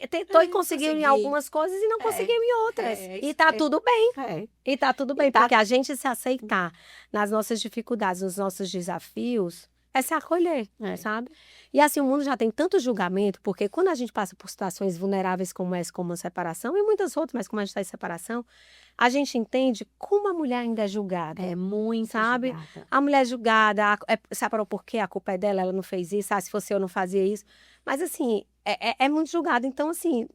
tentou e conseguiu em consegui. algumas coisas e não conseguiu em outras. E tá tudo bem. É. E tá tudo bem, E tá- porque a gente se aceitar nas nossas dificuldades, nos nossos desafios, é se acolher, É. sabe? E assim, o mundo já tem tanto julgamento, porque quando a gente passa por situações vulneráveis como essa, como a separação, e muitas outras, mas como a gente está em separação, a gente entende como a mulher ainda é julgada. É muito, Sabe? julgada. A mulher é julgada, separou por quê? A culpa é dela, ela não fez isso, se fosse eu não fazia isso. Mas assim, é muito julgado. Então, assim,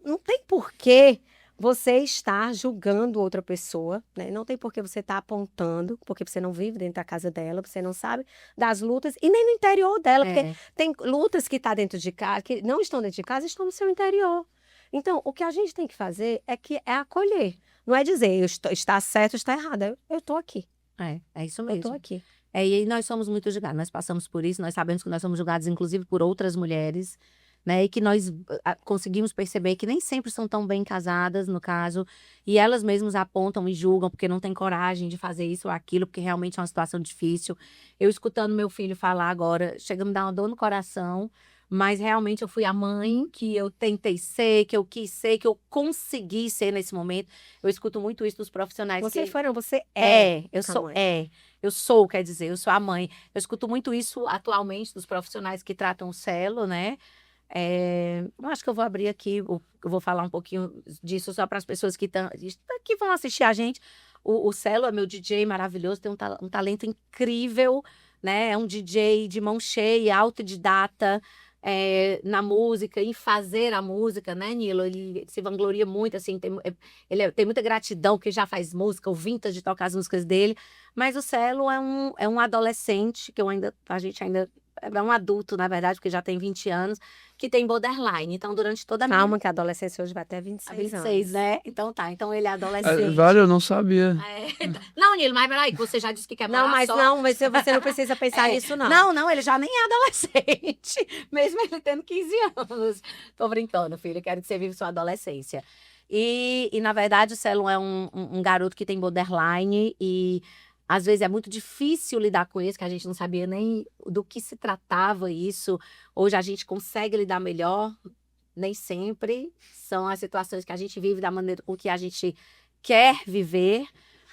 não tem porquê você estar julgando outra pessoa, né? Não tem porquê você estar apontando, porque você não vive dentro da casa dela, você não sabe das lutas, e nem no interior dela, porque É. tem lutas que tá dentro de casa, que não estão dentro de casa, estão no seu interior. Então, o que a gente tem que fazer é acolher. Não é dizer, está certo, está errado. Eu estou aqui. É isso Eu estou mesmo. aqui. E nós somos muito julgados, nós passamos por isso, nós sabemos que nós somos julgados, inclusive, por outras mulheres, né? E que nós conseguimos perceber que nem sempre são tão bem casadas, no caso, e elas mesmas apontam e julgam porque não têm coragem de fazer isso ou aquilo, porque realmente é uma situação difícil. Eu escutando meu filho falar agora, chega a me dar uma dor no coração, mas realmente eu fui a mãe que eu tentei ser, que eu quis ser, que eu consegui ser nesse momento. Eu escuto muito isso dos profissionais. Você foi, não, você é. Eu a sou, mãe. eu sou, quer dizer, eu sou a mãe. Eu escuto muito isso atualmente dos profissionais que tratam o selo, né? Eu acho que eu vou abrir aqui, eu vou falar um pouquinho disso só para as pessoas que vão assistir a gente. O Celo é meu DJ maravilhoso, tem um talento incrível, né? É um DJ de mão cheia, autodidata. Na música, em fazer a música, né, Nilo? Ele se vangloria muito, assim, tem muita gratidão, porque já faz música, o vintage toca as músicas dele, mas o Celo é um adolescente, que a gente ainda é um adulto, na verdade, porque já tem 20 anos, que tem borderline, então durante toda a minha... Calma, que a adolescência hoje vai até 26 26, anos. né? Então tá, então ele é adolescente. Vale, eu não sabia. Não, Nilo, mas peraí, que você já disse que quer morar Não, mas só. não, mas você não precisa pensar nisso, não. Não, ele já nem é adolescente, mesmo ele tendo 15 anos. Tô brincando, filho, quero que você viva sua adolescência. E na verdade, o Celo é um garoto que tem borderline e às vezes é muito difícil lidar com isso, que a gente não sabia nem do que se tratava isso. Hoje a gente consegue lidar melhor, nem sempre. São as situações que a gente vive da maneira com que a gente quer viver,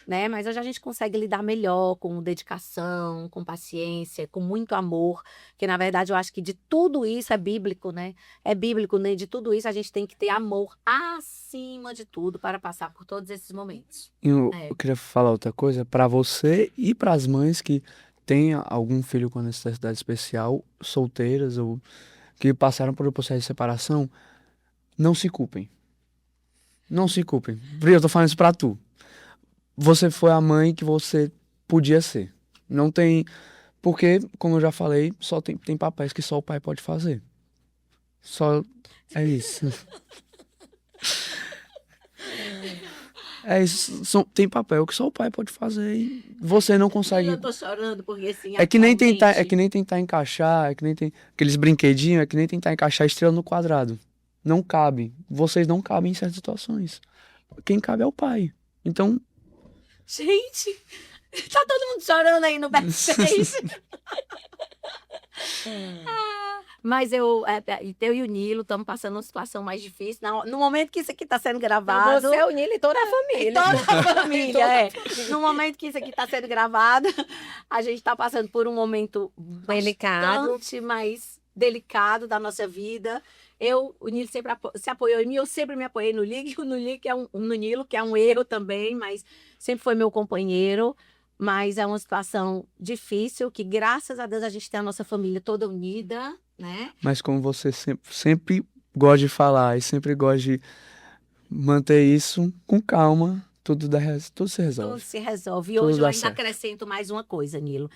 né? Mas hoje a gente consegue lidar melhor, com dedicação, com paciência, com muito amor, porque na verdade eu acho que de tudo isso é bíblico, né? É bíblico, né? De tudo isso a gente tem que ter amor acima de tudo para passar por todos esses momentos. Eu queria falar outra coisa para você e para as mães que têm algum filho com necessidade especial, solteiras ou que passaram por um processo de separação, não se culpem. Não se culpem. Eu tô falando isso pra tu. Você foi a mãe que você podia ser. Não tem... Porque, como eu já falei, só tem papéis que só o pai pode fazer. Só... É isso. É isso. Tem papel que só o pai pode fazer e você não consegue... Eu tô chorando porque assim... É que nem atualmente- tentar encaixar, é que nem tem aqueles brinquedinhos, é que nem tentar encaixar estrela no quadrado. Não cabe. Vocês não cabem em certas situações. Quem cabe é o pai. Então, Gente, Tá todo mundo chorando aí no backstage. Mas eu e o Nilo estamos passando uma situação mais difícil. No momento que isso aqui está sendo gravado. Você, o Nilo e toda a família. Toda a família, é. No momento que isso aqui está sendo gravado, a gente está passando por um momento Delicado. bastante mais delicado da nossa vida. O Nilo sempre se apoiou em mim, eu sempre me apoiei no Nilo, no Nilo, que é um erro também, mas sempre foi meu companheiro. Mas é uma situação difícil, que graças a Deus a gente tem a nossa família toda unida, né? Mas como você sempre gosta de falar e sempre gosta de manter isso com calma, tudo se resolve. Tudo se resolve. E Tudo hoje eu dá ainda certo. acrescento mais uma coisa, Nilo.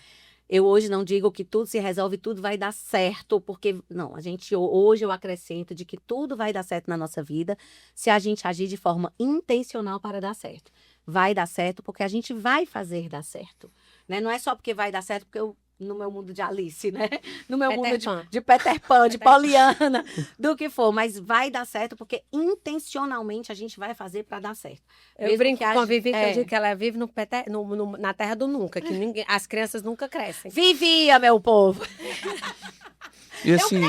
Eu hoje não digo que tudo se resolve, tudo vai dar certo, porque não, hoje eu acrescento de que tudo vai dar certo na nossa vida se a gente agir de forma intencional para dar certo. Vai dar certo porque a gente vai fazer dar certo, né? Não é só porque vai dar certo, porque no meu mundo de Alice, né? No meu mundo de Peter Pan, de Poliana, do que for, mas vai dar certo porque intencionalmente a gente vai fazer para dar certo. Eu Mesmo brinco que com a Vivi, que eu é. digo que ela vive na terra do nunca, que as crianças nunca crescem. Vivia, meu povo! E assim,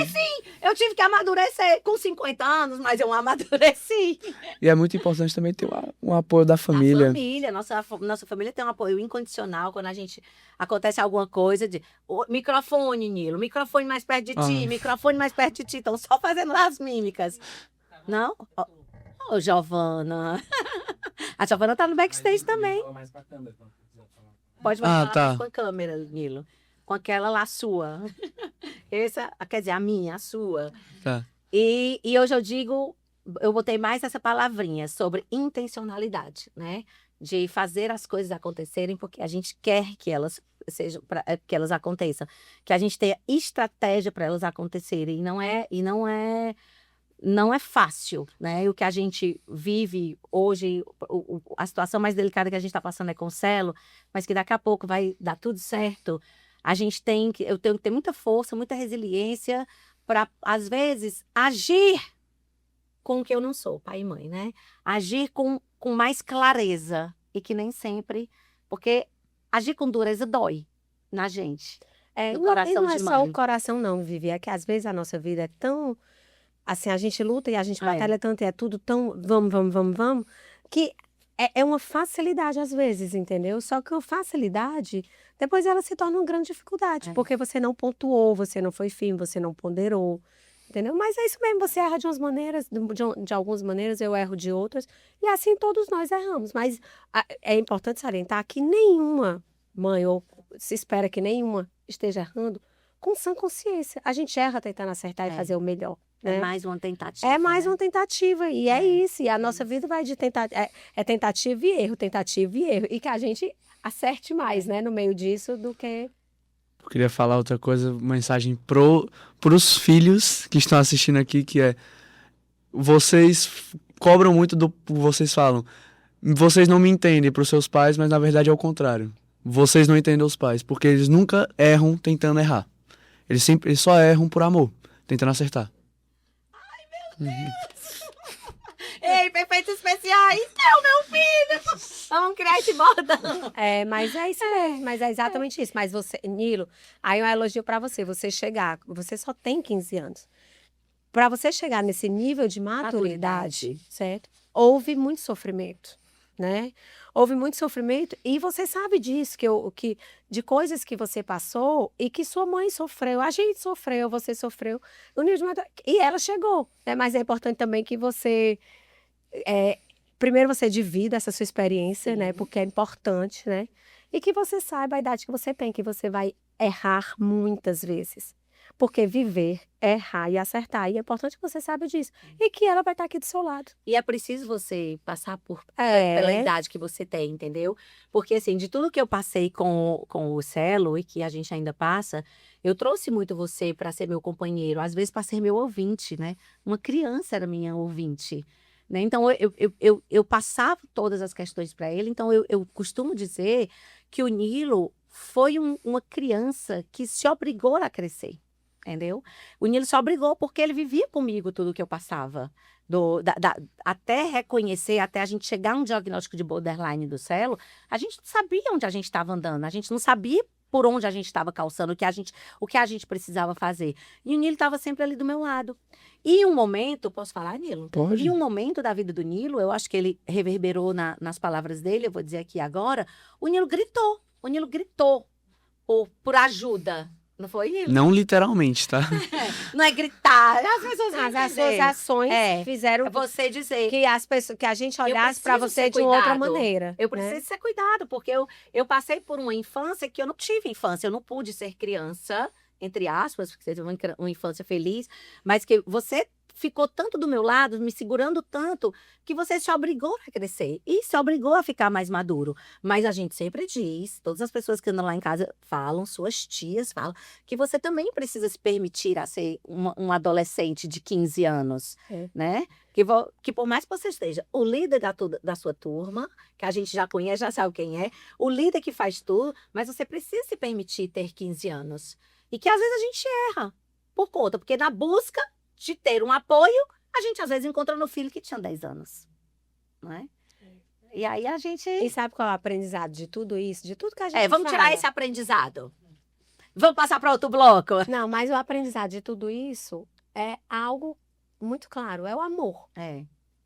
Eu tive que amadurecer com 50 anos, mas eu amadureci. e é muito importante também ter um apoio da família. A família, nossa família tem um apoio incondicional quando acontece alguma coisa de microfone, Nilo, microfone mais perto de ti, microfone mais perto de ti. Estão só fazendo lá as mímicas. Não? Ô, Giovana. A Giovana tá no backstage também. Pode falar tá. mais com a câmera, Nilo. Com aquela lá sua. Essa, quer dizer, a minha, a sua. Tá. E hoje eu botei mais essa palavrinha sobre intencionalidade, né? De fazer as coisas acontecerem porque a gente quer que elas que elas aconteçam. Que a gente tenha estratégia para elas acontecerem. Não é fácil, né? E o que a gente vive hoje, a situação mais delicada que a gente está passando é com o Celo, mas que daqui a pouco vai dar tudo certo. Eu tenho que ter muita força, muita resiliência para, às vezes, agir com o que eu não sou, pai e mãe, né? Agir com mais clareza e que nem sempre, porque agir com dureza dói na gente. No coração não é de só mãe. o coração não, Vivi, é que às vezes a nossa vida é tão, assim, a gente luta e a gente batalha tanto, e é tudo tão vamos, que é uma facilidade às vezes, entendeu? Só que a facilidade, depois ela se torna uma grande dificuldade, porque você não pontuou, você não foi firme, você não ponderou, entendeu? Mas é isso mesmo, você erra de umas maneiras, de algumas maneiras, eu erro de outras, e assim todos nós erramos. Mas é importante salientar que nenhuma mãe, ou se espera que nenhuma esteja errando, com sã consciência. A gente erra tentando acertar e fazer o melhor. É Né? mais uma tentativa. É mais né? uma tentativa, e é isso. E a nossa vida vai de tentativa e erro, e que a gente acerte mais, né, no meio disso do que... Eu queria falar outra coisa, mensagem pros filhos que estão assistindo aqui, que é: vocês cobram muito vocês falam, vocês não me entendem pros seus pais, mas na verdade é o contrário. Vocês não entendem os pais, porque eles nunca erram tentando errar. Eles só erram por amor, tentando acertar. Ei, perfeitos especiais! É o meu filho! Vamos criar esse bordão! Mas é isso mesmo, mas é exatamente isso. Mas você, Nilo, aí um elogio pra você você só tem 15 anos. Pra você chegar nesse nível de maturidade, certo? Houve muito sofrimento, né? Houve muito sofrimento e você sabe disso, de coisas que você passou e que sua mãe sofreu, a gente sofreu, você sofreu, e ela chegou, né? Mas é importante também que você, primeiro você divida essa sua experiência, né? Porque é importante, né? E que você saiba a idade que você tem, que você vai errar muitas vezes. Porque viver, errar e acertar. E é importante que você saiba disso. E que ela vai estar aqui do seu lado. E é preciso você passar pela idade que você tem, entendeu? Porque, assim, de tudo que eu passei com o Celo e que a gente ainda passa, eu trouxe muito você para ser meu companheiro, às vezes para ser meu ouvinte, né? Uma criança era minha ouvinte. Né? Então, eu passava todas as questões para ele. Então, eu costumo dizer que o Nilo foi uma criança que se obrigou a crescer. entendeu? O Nilo só brigou porque ele vivia comigo tudo que eu passava. Até reconhecer, até a gente chegar a um diagnóstico de borderline do Celo, a gente não sabia onde a gente estava andando, a gente não sabia por onde a gente estava calçando, o que a gente precisava fazer. E o Nilo estava sempre ali do meu lado. E um momento, posso falar, Nilo? Pode. E um momento da vida do Nilo, eu acho que ele reverberou nas palavras dele, eu vou dizer aqui agora, o Nilo gritou por ajuda. Não foi, Nilo? Não literalmente, tá? Não é gritar, as pessoas vão Mas as entender. suas ações É. fizeram É você dizer. que a gente olhasse para preciso você ser de outra cuidado. maneira. Eu né? preciso ser cuidado, porque eu passei por uma infância que eu não tive infância. Eu não pude ser criança, entre aspas, porque você teve uma infância feliz, mas que você ficou tanto do meu lado, me segurando tanto, que você se obrigou a crescer e se obrigou a ficar mais maduro. Mas a gente sempre diz, todas as pessoas que andam lá em casa falam, suas tias falam, que você também precisa se permitir a ser um adolescente de 15 anos, né? Que por mais que você esteja o líder da sua turma, que a gente já conhece, já sabe quem é, o líder que faz tudo, mas você precisa se permitir ter 15 anos. E que às vezes a gente erra por conta, porque na busca de ter um apoio, a gente às vezes encontra no filho que tinha 10 anos, não é? E aí a gente... E sabe qual é o aprendizado de tudo isso? De tudo que a gente vamos fala? tirar esse aprendizado. Vamos passar para outro bloco? Não, mas o aprendizado de tudo isso é algo muito claro, é o amor,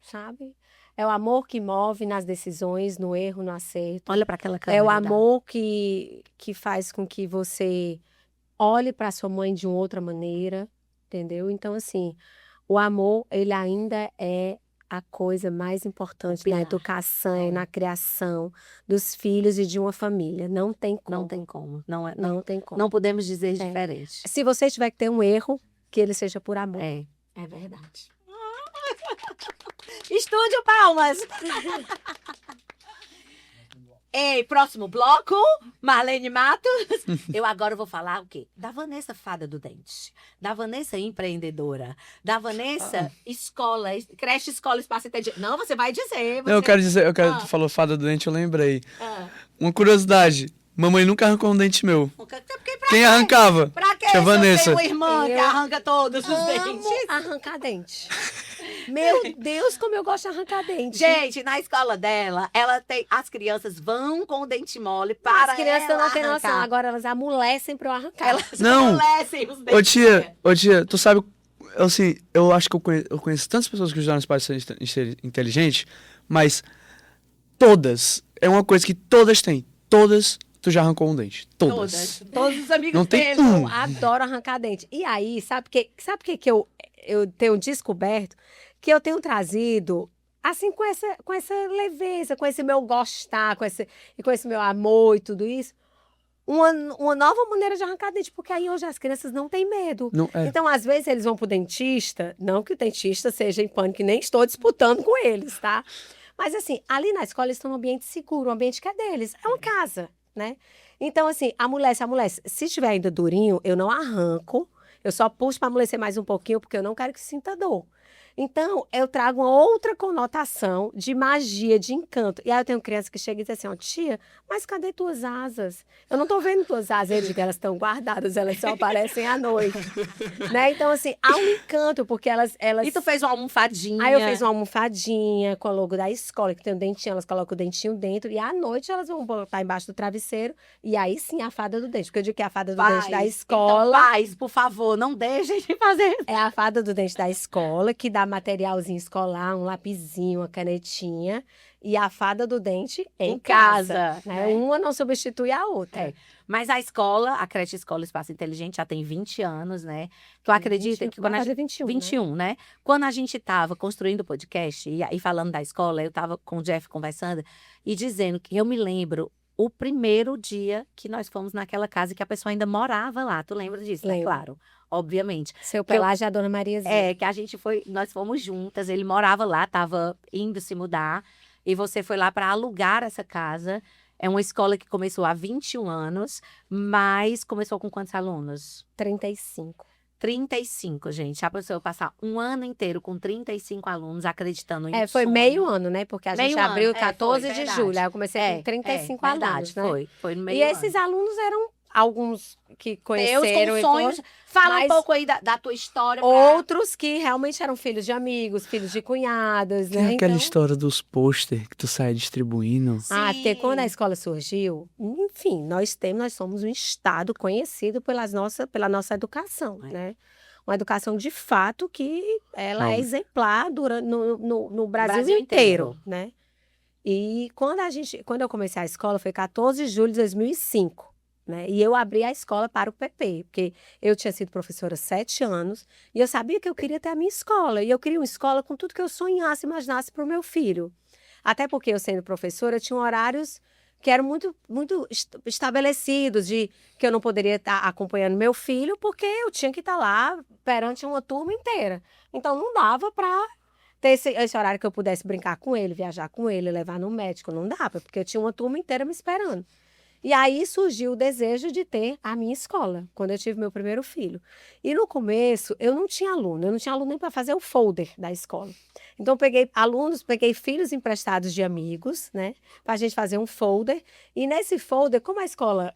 sabe? É o amor que move nas decisões, no erro, no acerto. Olha para aquela câmera. É o amor que faz com que você olhe para sua mãe de uma outra maneira, entendeu? Então, assim, o amor, ele ainda é a coisa mais importante na educação, na criação dos filhos e de uma família. Não tem como. Não tem como. Não tem como. Não podemos dizer diferente. Se você tiver que ter um erro, que ele seja por amor. É verdade. Estúdio Palmas! Ei, próximo bloco, Marlene Matos. Eu agora vou falar o quê? Da Vanessa Fada do Dente, da Vanessa empreendedora, da Vanessa creche, escola, espaço inteligente. Não, você vai dizer. Não, eu quero dizer, tu falou fada do dente, eu lembrei. Ah. Uma curiosidade, mamãe nunca arrancou um dente meu. Pra Quem quê? arrancava? Pra quê? Tia Vanessa. Eu tenho uma irmã que arranca todos os dentes. Arrancar dente. Meu Deus, como eu gosto de arrancar dente. Gente, na escola dela, ela tem. As crianças vão com o dente mole para As crianças ela não têm noção, arrancar. agora elas amolecem pra eu arrancar. Elas Não. amolecem os dentes. Ô tia, tu sabe, assim, eu acho que eu conheço tantas pessoas que estudaram no espaço inteligente, mas todas, é uma coisa que todas têm. Todas, tu já arrancou um dente. Todas. Todos os amigos Não tem dele. um. Eu adoro arrancar dente. E aí, sabe o que eu tenho descoberto? Que eu tenho trazido, assim, com essa leveza, com esse meu gostar, com esse meu amor e tudo isso, uma nova maneira de arrancar dente, porque aí hoje as crianças não têm medo. Não, Então, às vezes, eles vão pro dentista, não que o dentista seja em pânico, nem estou disputando com eles, tá? Mas, assim, ali na escola eles estão num ambiente seguro, um ambiente que é deles, é uma casa, né? Então, assim, amolece. Se estiver ainda durinho, eu não arranco, eu só puxo para amolecer mais um pouquinho, porque eu não quero que sinta dor. Então, eu trago uma outra conotação de magia, de encanto. E aí eu tenho criança que chega e diz assim, ó, tia, mas cadê tuas asas? Eu não tô vendo tuas asas. Eu digo, elas estão guardadas, elas só aparecem à noite. Né? Então, assim, há um encanto, porque elas... E tu fez uma almofadinha. Aí eu fiz uma almofadinha com o logo da escola, que tem um dentinho, elas colocam o dentinho dentro, e à noite elas vão botar embaixo do travesseiro, e aí sim a fada do dente. Porque eu digo que é a fada do dente da escola... Então, pais, por favor, não deixem de fazer. É a fada do dente da escola, que dá materialzinho escolar, um lapisinho, uma canetinha. E a fada do dente em casa. Né? Uma não substitui a outra. Mas a escola, a creche Escola Espaço Inteligente, já tem 20 anos, né? Tu acredita que quando a gente... 21, né? Quando a gente estava construindo o podcast e falando da escola, eu estava com o Jeff conversando e dizendo que eu me lembro o primeiro dia que nós fomos naquela casa que a pessoa ainda morava lá. Tu lembra disso, né? Claro, obviamente. Seu Pelágio e a Dona Mariazinha. Que a gente foi, nós fomos juntas, ele morava lá, estava indo se mudar, e você foi lá para alugar essa casa. É uma escola que começou há 21 anos, mas começou com quantos alunos? 35. 35, gente. A pessoa passar um ano inteiro com 35 alunos acreditando em Foi meio ano, né? Porque a gente abriu 14 de julho. Aí eu comecei com 35 alunos, verdade, né? Foi no meio E ano. esses alunos eram alguns que Teus conheceram com e sonhos. Fala um mas pouco aí da tua história. outros que realmente eram filhos de amigos, filhos de cunhadas, Tem né? aquela Então, história dos pôster que tu sai distribuindo. porque quando a Sim. escola surgiu, enfim, nós somos um estado conhecido pela nossa educação, É. né? Uma educação de fato que ela é Realmente. exemplar no Brasil Brasil inteiro, inteiro. né? E quando eu comecei a escola foi 14 de julho de 2005, né? E eu abri a escola para o PP, porque eu tinha sido professora há 7 anos e eu sabia que eu queria ter a minha escola. E eu queria uma escola com tudo que eu sonhasse, imaginasse para o meu filho. Até porque eu sendo professora, eu tinha horários que eram muito estabelecidos, de que eu não poderia estar acompanhando meu filho, porque eu tinha que estar lá perante uma turma inteira. Então não dava para ter esse horário que eu pudesse brincar com ele, viajar com ele, levar no médico, não dava, porque eu tinha uma turma inteira me esperando. E aí surgiu o desejo de ter a minha escola, quando eu tive meu primeiro filho. E no começo, eu não tinha aluno nem para fazer o folder da escola. Então, eu peguei alunos, peguei filhos emprestados de amigos, né, para a gente fazer um folder. E nesse folder, como a escola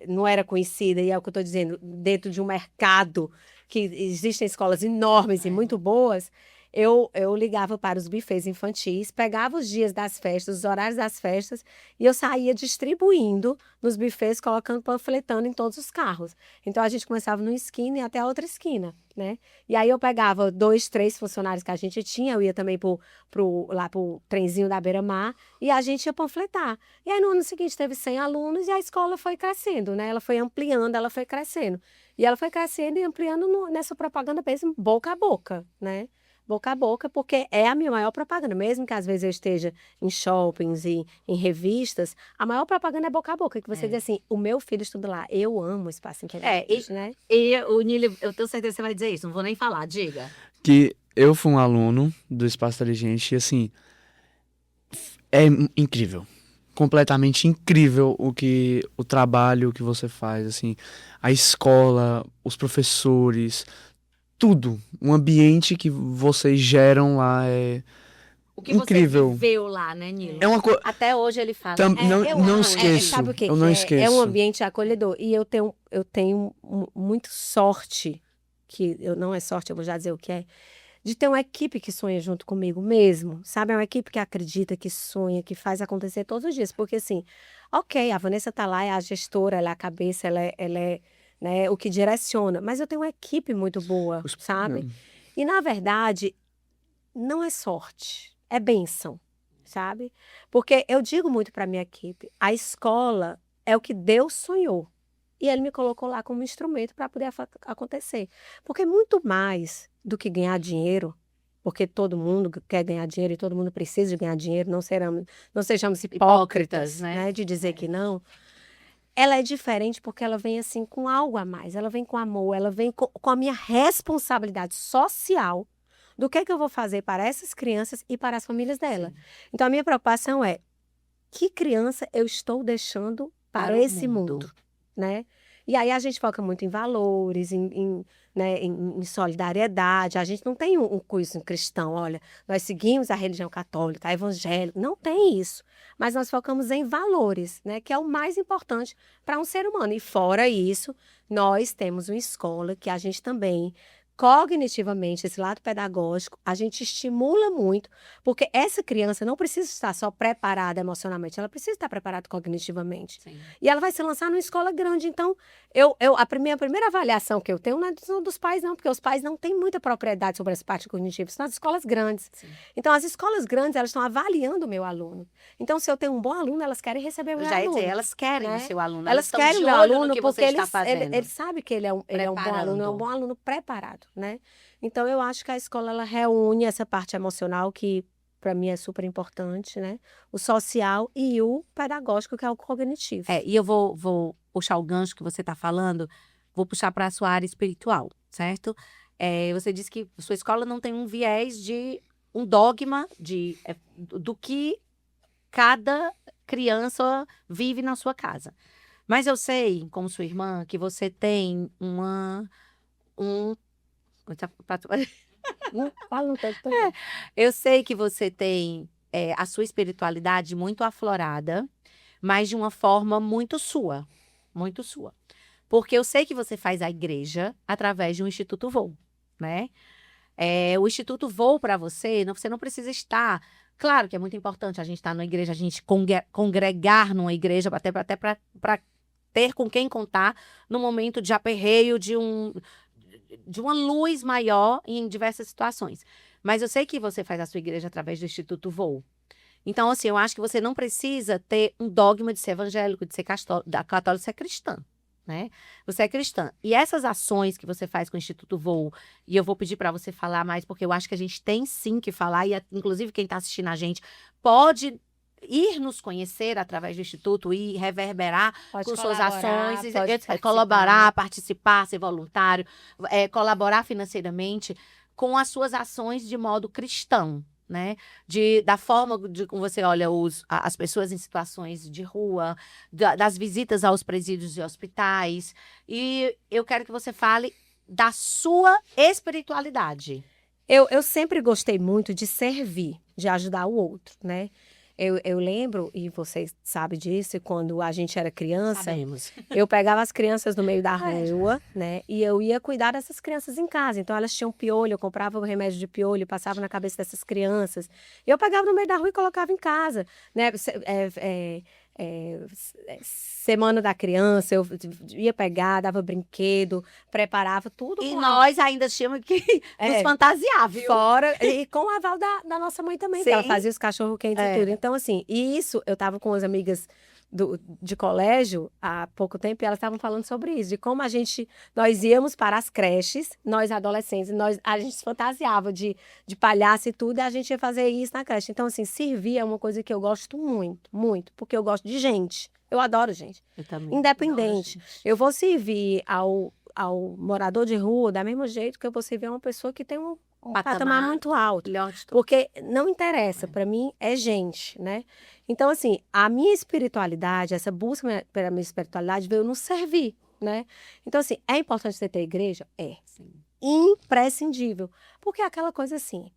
não era conhecida, e é o que eu estou dizendo, dentro de um mercado que existem escolas enormes e muito boas, eu ligava para os bufês infantis, pegava os dias das festas, os horários das festas, e eu saía distribuindo nos bufês, colocando, panfletando em todos os carros. Então, a gente começava numa esquina e até a outra esquina, né? E aí eu pegava 2, 3 funcionários que a gente tinha, eu ia também lá pro trenzinho da Beira-Mar, e a gente ia panfletar. E aí, no ano seguinte, teve 100 alunos e a escola foi crescendo, né? Ela foi ampliando, ela foi crescendo. E ela foi crescendo e ampliando nessa propaganda mesmo, boca a boca, né? Boca a boca, porque é a minha maior propaganda. Mesmo que às vezes eu esteja em shoppings e em revistas, a maior propaganda é boca a boca, que você diz assim, o meu filho estuda lá, eu amo o Espaço Inteligente, né? E o Nili, eu tenho certeza que você vai dizer isso, não vou nem falar, diga. Que eu fui um aluno do Espaço Inteligente e, assim, é incrível. Completamente incrível o trabalho que você faz, assim, a escola, os professores, tudo. O ambiente que vocês geram lá é O que incrível. você viveu lá, né, Nilo? É uma coisa. Até hoje ele fala. Não esqueço. Sabe o que Eu que não é? esqueço. É um ambiente acolhedor. E eu tenho muito sorte, que eu não é sorte, eu vou já dizer o que é, de ter uma equipe que sonha junto comigo mesmo, sabe? É uma equipe que acredita, que sonha, que faz acontecer todos os dias. Porque assim, ok, a Vanessa tá lá, é a gestora, ela é a cabeça, ela é, né, o que direciona. Mas eu tenho uma equipe muito boa, sabe? E na verdade, não é sorte, é bênção, sabe? Porque eu digo muito para minha equipe, a escola é o que Deus sonhou. E ele me colocou lá como instrumento para poder acontecer. Porque muito mais do que ganhar dinheiro, porque todo mundo quer ganhar dinheiro e todo mundo precisa de ganhar dinheiro, não sejamos hipócritas, né, de dizer que não. Ela é diferente porque ela vem assim com algo a mais, ela vem com amor, ela vem com a minha responsabilidade social do que eu vou fazer para essas crianças e para as famílias dela. Sim. Então, a minha preocupação é que criança eu estou deixando para Para o esse mundo. mundo, né? E aí a gente foca muito em valores, né, em solidariedade. A gente não tem um curso cristão, olha, nós seguimos a religião católica, a evangélica, não tem isso. Mas nós focamos em valores, né, que é o mais importante para um ser humano. E fora isso, nós temos uma escola que a gente também cognitivamente, esse lado pedagógico, a gente estimula muito, porque essa criança não precisa estar só preparada emocionalmente, ela precisa estar preparada cognitivamente. Sim. E ela vai se lançar numa escola grande. Então, minha primeira avaliação que eu tenho não é dos pais, não, porque os pais não têm muita propriedade sobre essa parte cognitiva, são as escolas grandes. Sim. Então, as escolas grandes, elas estão avaliando o meu aluno. Então, se eu tenho um bom aluno, elas querem receber o meu Já ia aluno. dizer, elas querem né? o seu aluno. Elas estão querem de o meu olho no aluno que porque você está fazendo. ele sabe que ele é um bom aluno, é um bom aluno preparado, né? Então, eu acho que a escola, ela reúne essa parte emocional que, para mim, é super importante, né? O social e o pedagógico, que é o cognitivo. E eu vou puxar o gancho que você está falando, vou puxar para a sua área espiritual, certo? Você disse que sua escola não tem um viés de um dogma do que cada criança vive na sua casa. Mas eu sei, como sua irmã, que você tem eu sei que você tem a sua espiritualidade muito aflorada, mas de uma forma muito sua, muito sua. Porque eu sei que você faz a igreja através de um Instituto Voo, né? O Instituto Voo para você, você não precisa estar. Claro que é muito importante a gente estar numa igreja, a gente congregar numa igreja, até para ter com quem contar no momento de aperreio, de uma luz maior em diversas situações. Mas eu sei que você faz a sua igreja através do Instituto Voo. Então, assim, eu acho que você não precisa ter um dogma de ser evangélico, de ser católico, você é cristã, né? Você é cristã. E essas ações que você faz com o Instituto Voo, e eu vou pedir para você falar mais, porque eu acho que a gente tem sim que falar, e inclusive quem está assistindo a gente pode ir nos conhecer através do Instituto e reverberar Pode com suas colaborar, ações, pode participar. colaborar, participar, ser voluntário, colaborar financeiramente com as suas ações de modo cristão, né? Da forma como você olha as pessoas em situações de rua, das visitas aos presídios e hospitais. E eu quero que você fale da sua espiritualidade. Eu sempre gostei muito de servir, de ajudar o outro, né? Eu lembro, e vocês sabem disso, quando a gente era criança, Sabemos. eu pegava as crianças no meio da rua, né? E eu ia cuidar dessas crianças em casa. Então, elas tinham piolho, eu comprava o remédio de piolho, passava na cabeça dessas crianças. E eu pegava no meio da rua e colocava em casa, né? Semana da criança, eu ia pegar, dava brinquedo, preparava tudo. E nós ainda tínhamos que nos fantasiar, viu? Fora, e com o aval da nossa mãe também, que ela fazia os cachorro-quentes e tudo. Então, assim, e isso, eu tava com as amigas de colégio há pouco tempo e elas estavam falando sobre isso, de como nós íamos para as creches, nós adolescentes, a gente se fantasiava de palhaço e tudo, e a gente ia fazer isso na creche. Então, assim, servir é uma coisa que eu gosto muito, muito, porque eu gosto de gente. Eu adoro gente. Eu também. Independente. Eu vou servir ao morador de rua da mesmo jeito que eu vou servir a uma pessoa que tem um patamar muito alto. Porque não interessa, para mim é gente, né? Então, assim, a minha espiritualidade, essa busca pela minha espiritualidade veio nos servir, né? Então, assim, é importante você ter igreja? É. Sim. Imprescindível. Porque é aquela coisa assim,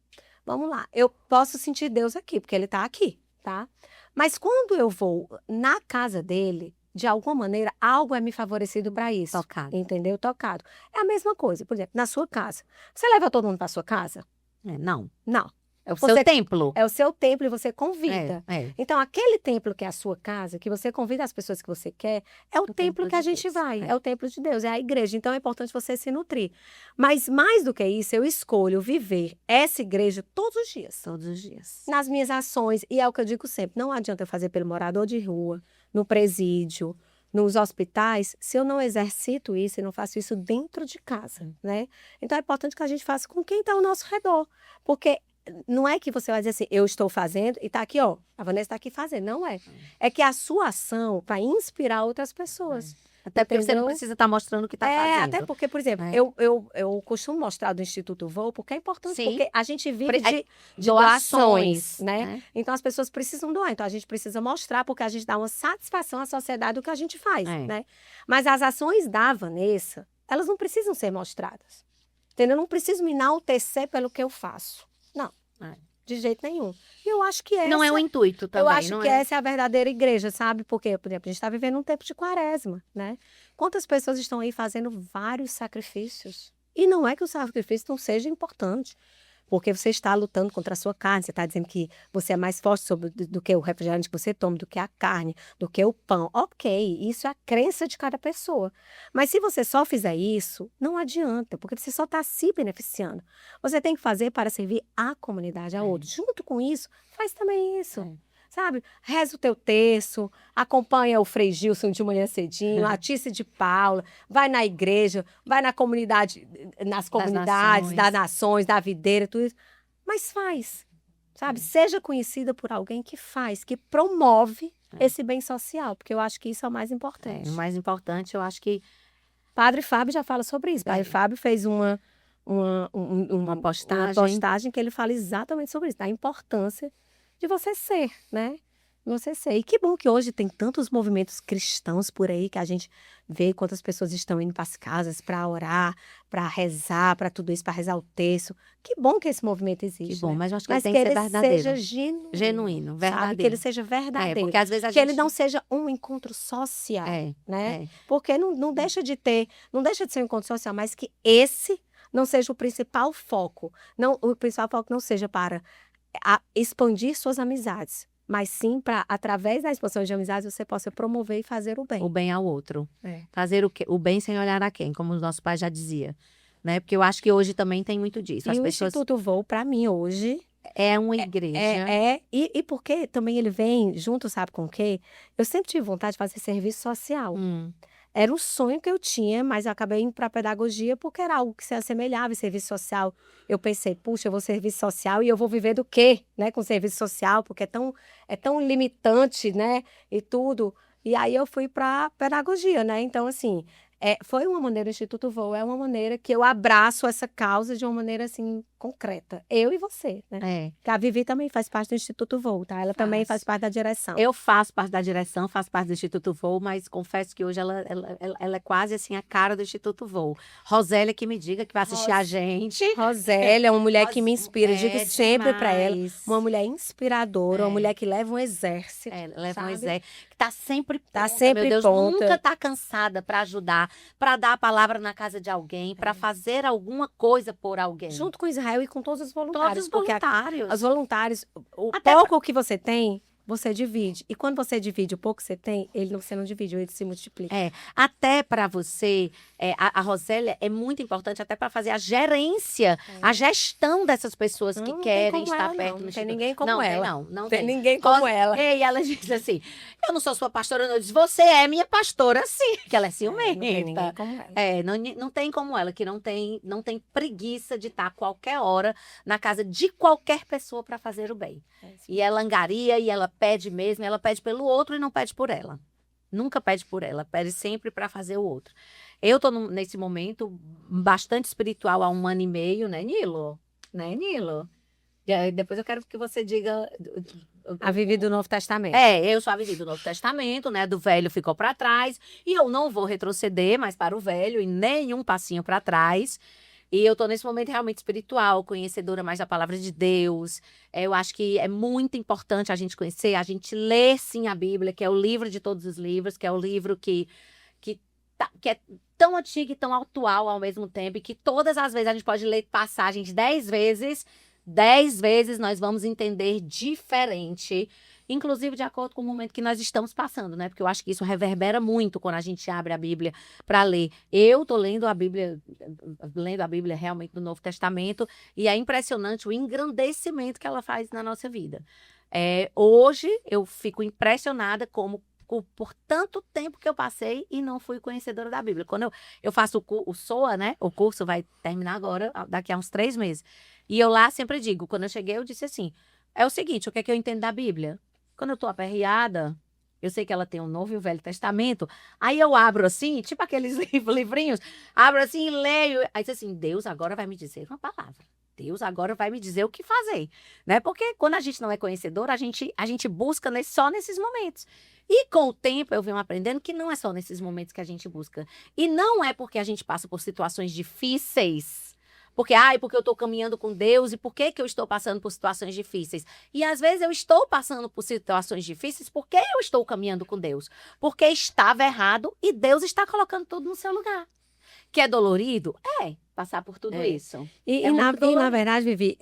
vamos lá, eu posso sentir Deus aqui, porque ele está aqui, tá? Mas quando eu vou na casa dele, de alguma maneira, algo é me favorecido para isso. Tocado. Entendeu? Tocado. É a mesma coisa, por exemplo, na sua casa. Você leva todo mundo para sua casa? Não. Não. É o seu templo. É o seu templo e você convida. Então, aquele templo que é a sua casa, que você convida as pessoas que você quer, é o templo que a gente vai. É o templo de Deus, é a igreja. Então, é importante você se nutrir. Mas, mais do que isso, eu escolho viver essa igreja todos os dias. Todos os dias. Nas minhas ações. E é o que eu digo sempre. Não adianta eu fazer pelo morador de rua, no presídio, nos hospitais, se eu não exercito isso e não faço isso dentro de casa, né? Então, é importante que a gente faça com quem está ao nosso redor. Porque não é que você vai dizer assim, eu estou fazendo e está aqui, ó, a Vanessa está aqui fazendo. Não é. É que a sua ação vai inspirar outras pessoas. Até porque você não precisa estar mostrando o que está fazendo. Até porque, por exemplo, eu costumo mostrar do Instituto Voo porque é importante, porque a gente vive de doações, né? Então, as pessoas precisam doar. Então, a gente precisa mostrar, porque a gente dá uma satisfação à sociedade do que a gente faz, né? Mas as ações da Vanessa, elas não precisam ser mostradas. Entendeu? Eu não preciso me enaltecer pelo que eu faço. Não. De jeito nenhum. E eu acho que essa... Não é o intuito também. Eu acho que essa é a verdadeira igreja, sabe? Porque, por exemplo, a gente está vivendo um tempo de quaresma, né? Quantas pessoas estão aí fazendo vários sacrifícios? E não é que o sacrifício não seja importante. Porque você está lutando contra a sua carne, você está dizendo que você é mais forte do que o refrigerante que você toma, do que a carne, do que o pão. Ok, isso é a crença de cada pessoa. Mas se você só fizer isso, não adianta, porque você só está se beneficiando. Você tem que fazer para servir a comunidade, a outros. Junto com isso, faz também isso. Sabe? Reza o teu terço, acompanha o Frei Gilson de manhã cedinho, a Tícia de Paula, vai na igreja, vai na comunidade, nas comunidades, das nações, da videira, tudo isso. Mas faz, sabe? Seja conhecida por alguém que faz, que promove esse bem social, porque eu acho que isso é o mais importante. O mais importante, eu acho que... Padre Fábio já fala sobre isso. Padre Fábio fez uma postagem que ele fala exatamente sobre isso, da importância de você ser, né? Você ser. E que bom que hoje tem tantos movimentos cristãos por aí, que a gente vê quantas pessoas estão indo para as casas para orar, para rezar, para tudo isso, para rezar o texto. Que bom que esse movimento existe, Que bom, né? mas eu acho que Mas ele que tem que ser ele verdadeiro. seja genuíno. Genuíno, Sabe? Que verdadeiro. ele seja verdadeiro. Porque às vezes a Que ele gente... não seja um encontro social, né? é. Porque não deixa de ter, não deixa de ser um encontro social, mas que esse não seja o principal foco. Não, o principal foco não seja para expandir suas amizades, mas sim para, através da expansão de amizades, você possa promover e fazer o bem. O bem ao outro. É. Fazer o bem sem olhar a quem, como os nossos pais já diziam. Né? Porque eu acho que hoje também tem muito disso. As E o pessoas... Instituto Voo, para mim, hoje, É uma igreja. e porque também ele vem junto, sabe com o quê? Eu sempre tive vontade de fazer serviço social. Era um sonho que eu tinha, mas eu acabei indo para a pedagogia porque era algo que se assemelhava em serviço social. Eu pensei, puxa, eu vou serviço social e eu vou viver do quê, né, com serviço social, porque é tão limitante, né, e tudo. E aí eu fui para pedagogia, né? Então, assim, foi uma maneira, o Instituto Voo é uma maneira que eu abraço essa causa de uma maneira, assim, concreta. Eu e você, né? É. Porque a Vivi também faz parte do Instituto Voo, tá? Ela também faz parte da direção. Eu faço parte da direção, faço parte do Instituto Voo, mas confesso que hoje ela é quase assim a cara do Instituto Voo. Rosélia que me diga que vai assistir a gente. Rosélia é uma mulher que me inspira, eu digo sempre para ela. demais. Uma mulher inspiradora, uma É. mulher que leva um exército. Leva um sabe? exército, que tá sempre Tá pronta, sempre meu Deus, pronta. nunca tá cansada para ajudar, para dar a palavra na casa de alguém, para fazer alguma coisa por alguém. Junto com Israel e com todos os voluntários. Todos os porque voluntários. os voluntários, o Até pouco que você tem, você divide. E quando você divide o pouco que você tem, você não divide, ele se multiplica. Até para você, a Rosélia é muito importante até para fazer a gerência, a gestão dessas pessoas que Não tem querem como estar ela, perto não. do Não tem Instituto. ninguém como não, ela. Não Tem tem. ninguém como ela. E ela diz assim, eu não sou sua pastora, não. Eu disse, você é minha pastora, sim. Que ela é Não tem ninguém ciumenta. como ela. Não tem como ela, que não tem preguiça de estar a qualquer hora na casa de qualquer pessoa para fazer o bem. E ela angaria, e ela pede mesmo, ela pede pelo outro e não pede por ela. Nunca pede por ela, pede sempre para fazer o outro. Eu tô nesse momento bastante espiritual há 1 ano e meio, né, Nilo? Né, Nilo? E aí, depois eu quero que você diga... A Vivi do Novo Testamento. Eu sou a Vivi do Novo Testamento, né? Do velho ficou para trás. E eu não vou retroceder mais para o velho e nenhum passinho para trás. E eu tô nesse momento realmente espiritual, conhecedora mais da palavra de Deus. Eu acho que é muito importante a gente conhecer, a gente ler sim a Bíblia, que é o livro de todos os livros, que é o livro que é tão antigo e tão atual ao mesmo tempo, e que todas as vezes a gente pode ler passagens 10 vezes, 10 vezes nós vamos entender diferente, inclusive de acordo com o momento que nós estamos passando, né? Porque eu acho que isso reverbera muito quando a gente abre a Bíblia para ler. Eu tô lendo a Bíblia realmente do Novo Testamento, e é impressionante o engrandecimento que ela faz na nossa vida. Hoje eu fico impressionada por tanto tempo que eu passei e não fui conhecedora da Bíblia. Quando eu faço o SOA, né? O curso vai terminar agora, daqui a uns 3 meses. E eu lá sempre digo, quando eu cheguei, eu disse assim, é o seguinte, o que é que eu entendo da Bíblia? Quando eu tô aperreada, eu sei que ela tem o Novo e o Velho Testamento, aí eu abro assim, tipo aqueles livrinhos, abro assim e leio, aí diz assim, Deus agora vai me dizer uma palavra. Deus agora vai me dizer o que fazer, né? Porque quando a gente não é conhecedor, a gente busca só nesses momentos. E com o tempo eu venho aprendendo que não é só nesses momentos que a gente busca. E não é porque a gente passa por situações difíceis, porque eu estou caminhando com Deus, e por que eu estou passando por situações difíceis? E às vezes eu estou passando por situações difíceis porque eu estou caminhando com Deus, porque estava errado e Deus está colocando tudo no seu lugar. Que é dolorido? Passar por tudo isso. E na verdade, Vivi,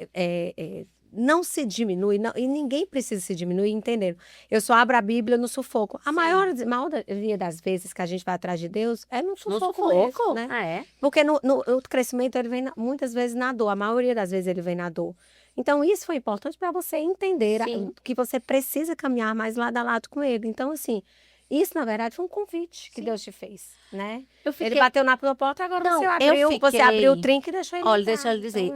não se diminui, e ninguém precisa se diminuir, entendendo? Eu só abro a Bíblia no sufoco. A maioria das vezes que a gente vai atrás de Deus é no sufoco. Mesmo, né? Porque o crescimento ele vem muitas vezes na dor, a maioria das vezes ele vem na dor. Então, isso foi importante para você entender que você precisa caminhar mais lado a lado com ele. Então, assim, isso, na verdade, foi um convite que Deus te fez, né? Ele bateu na tua porta, agora você abriu o trinco e deixou ele Olha, entrar. deixa eu lhe dizer,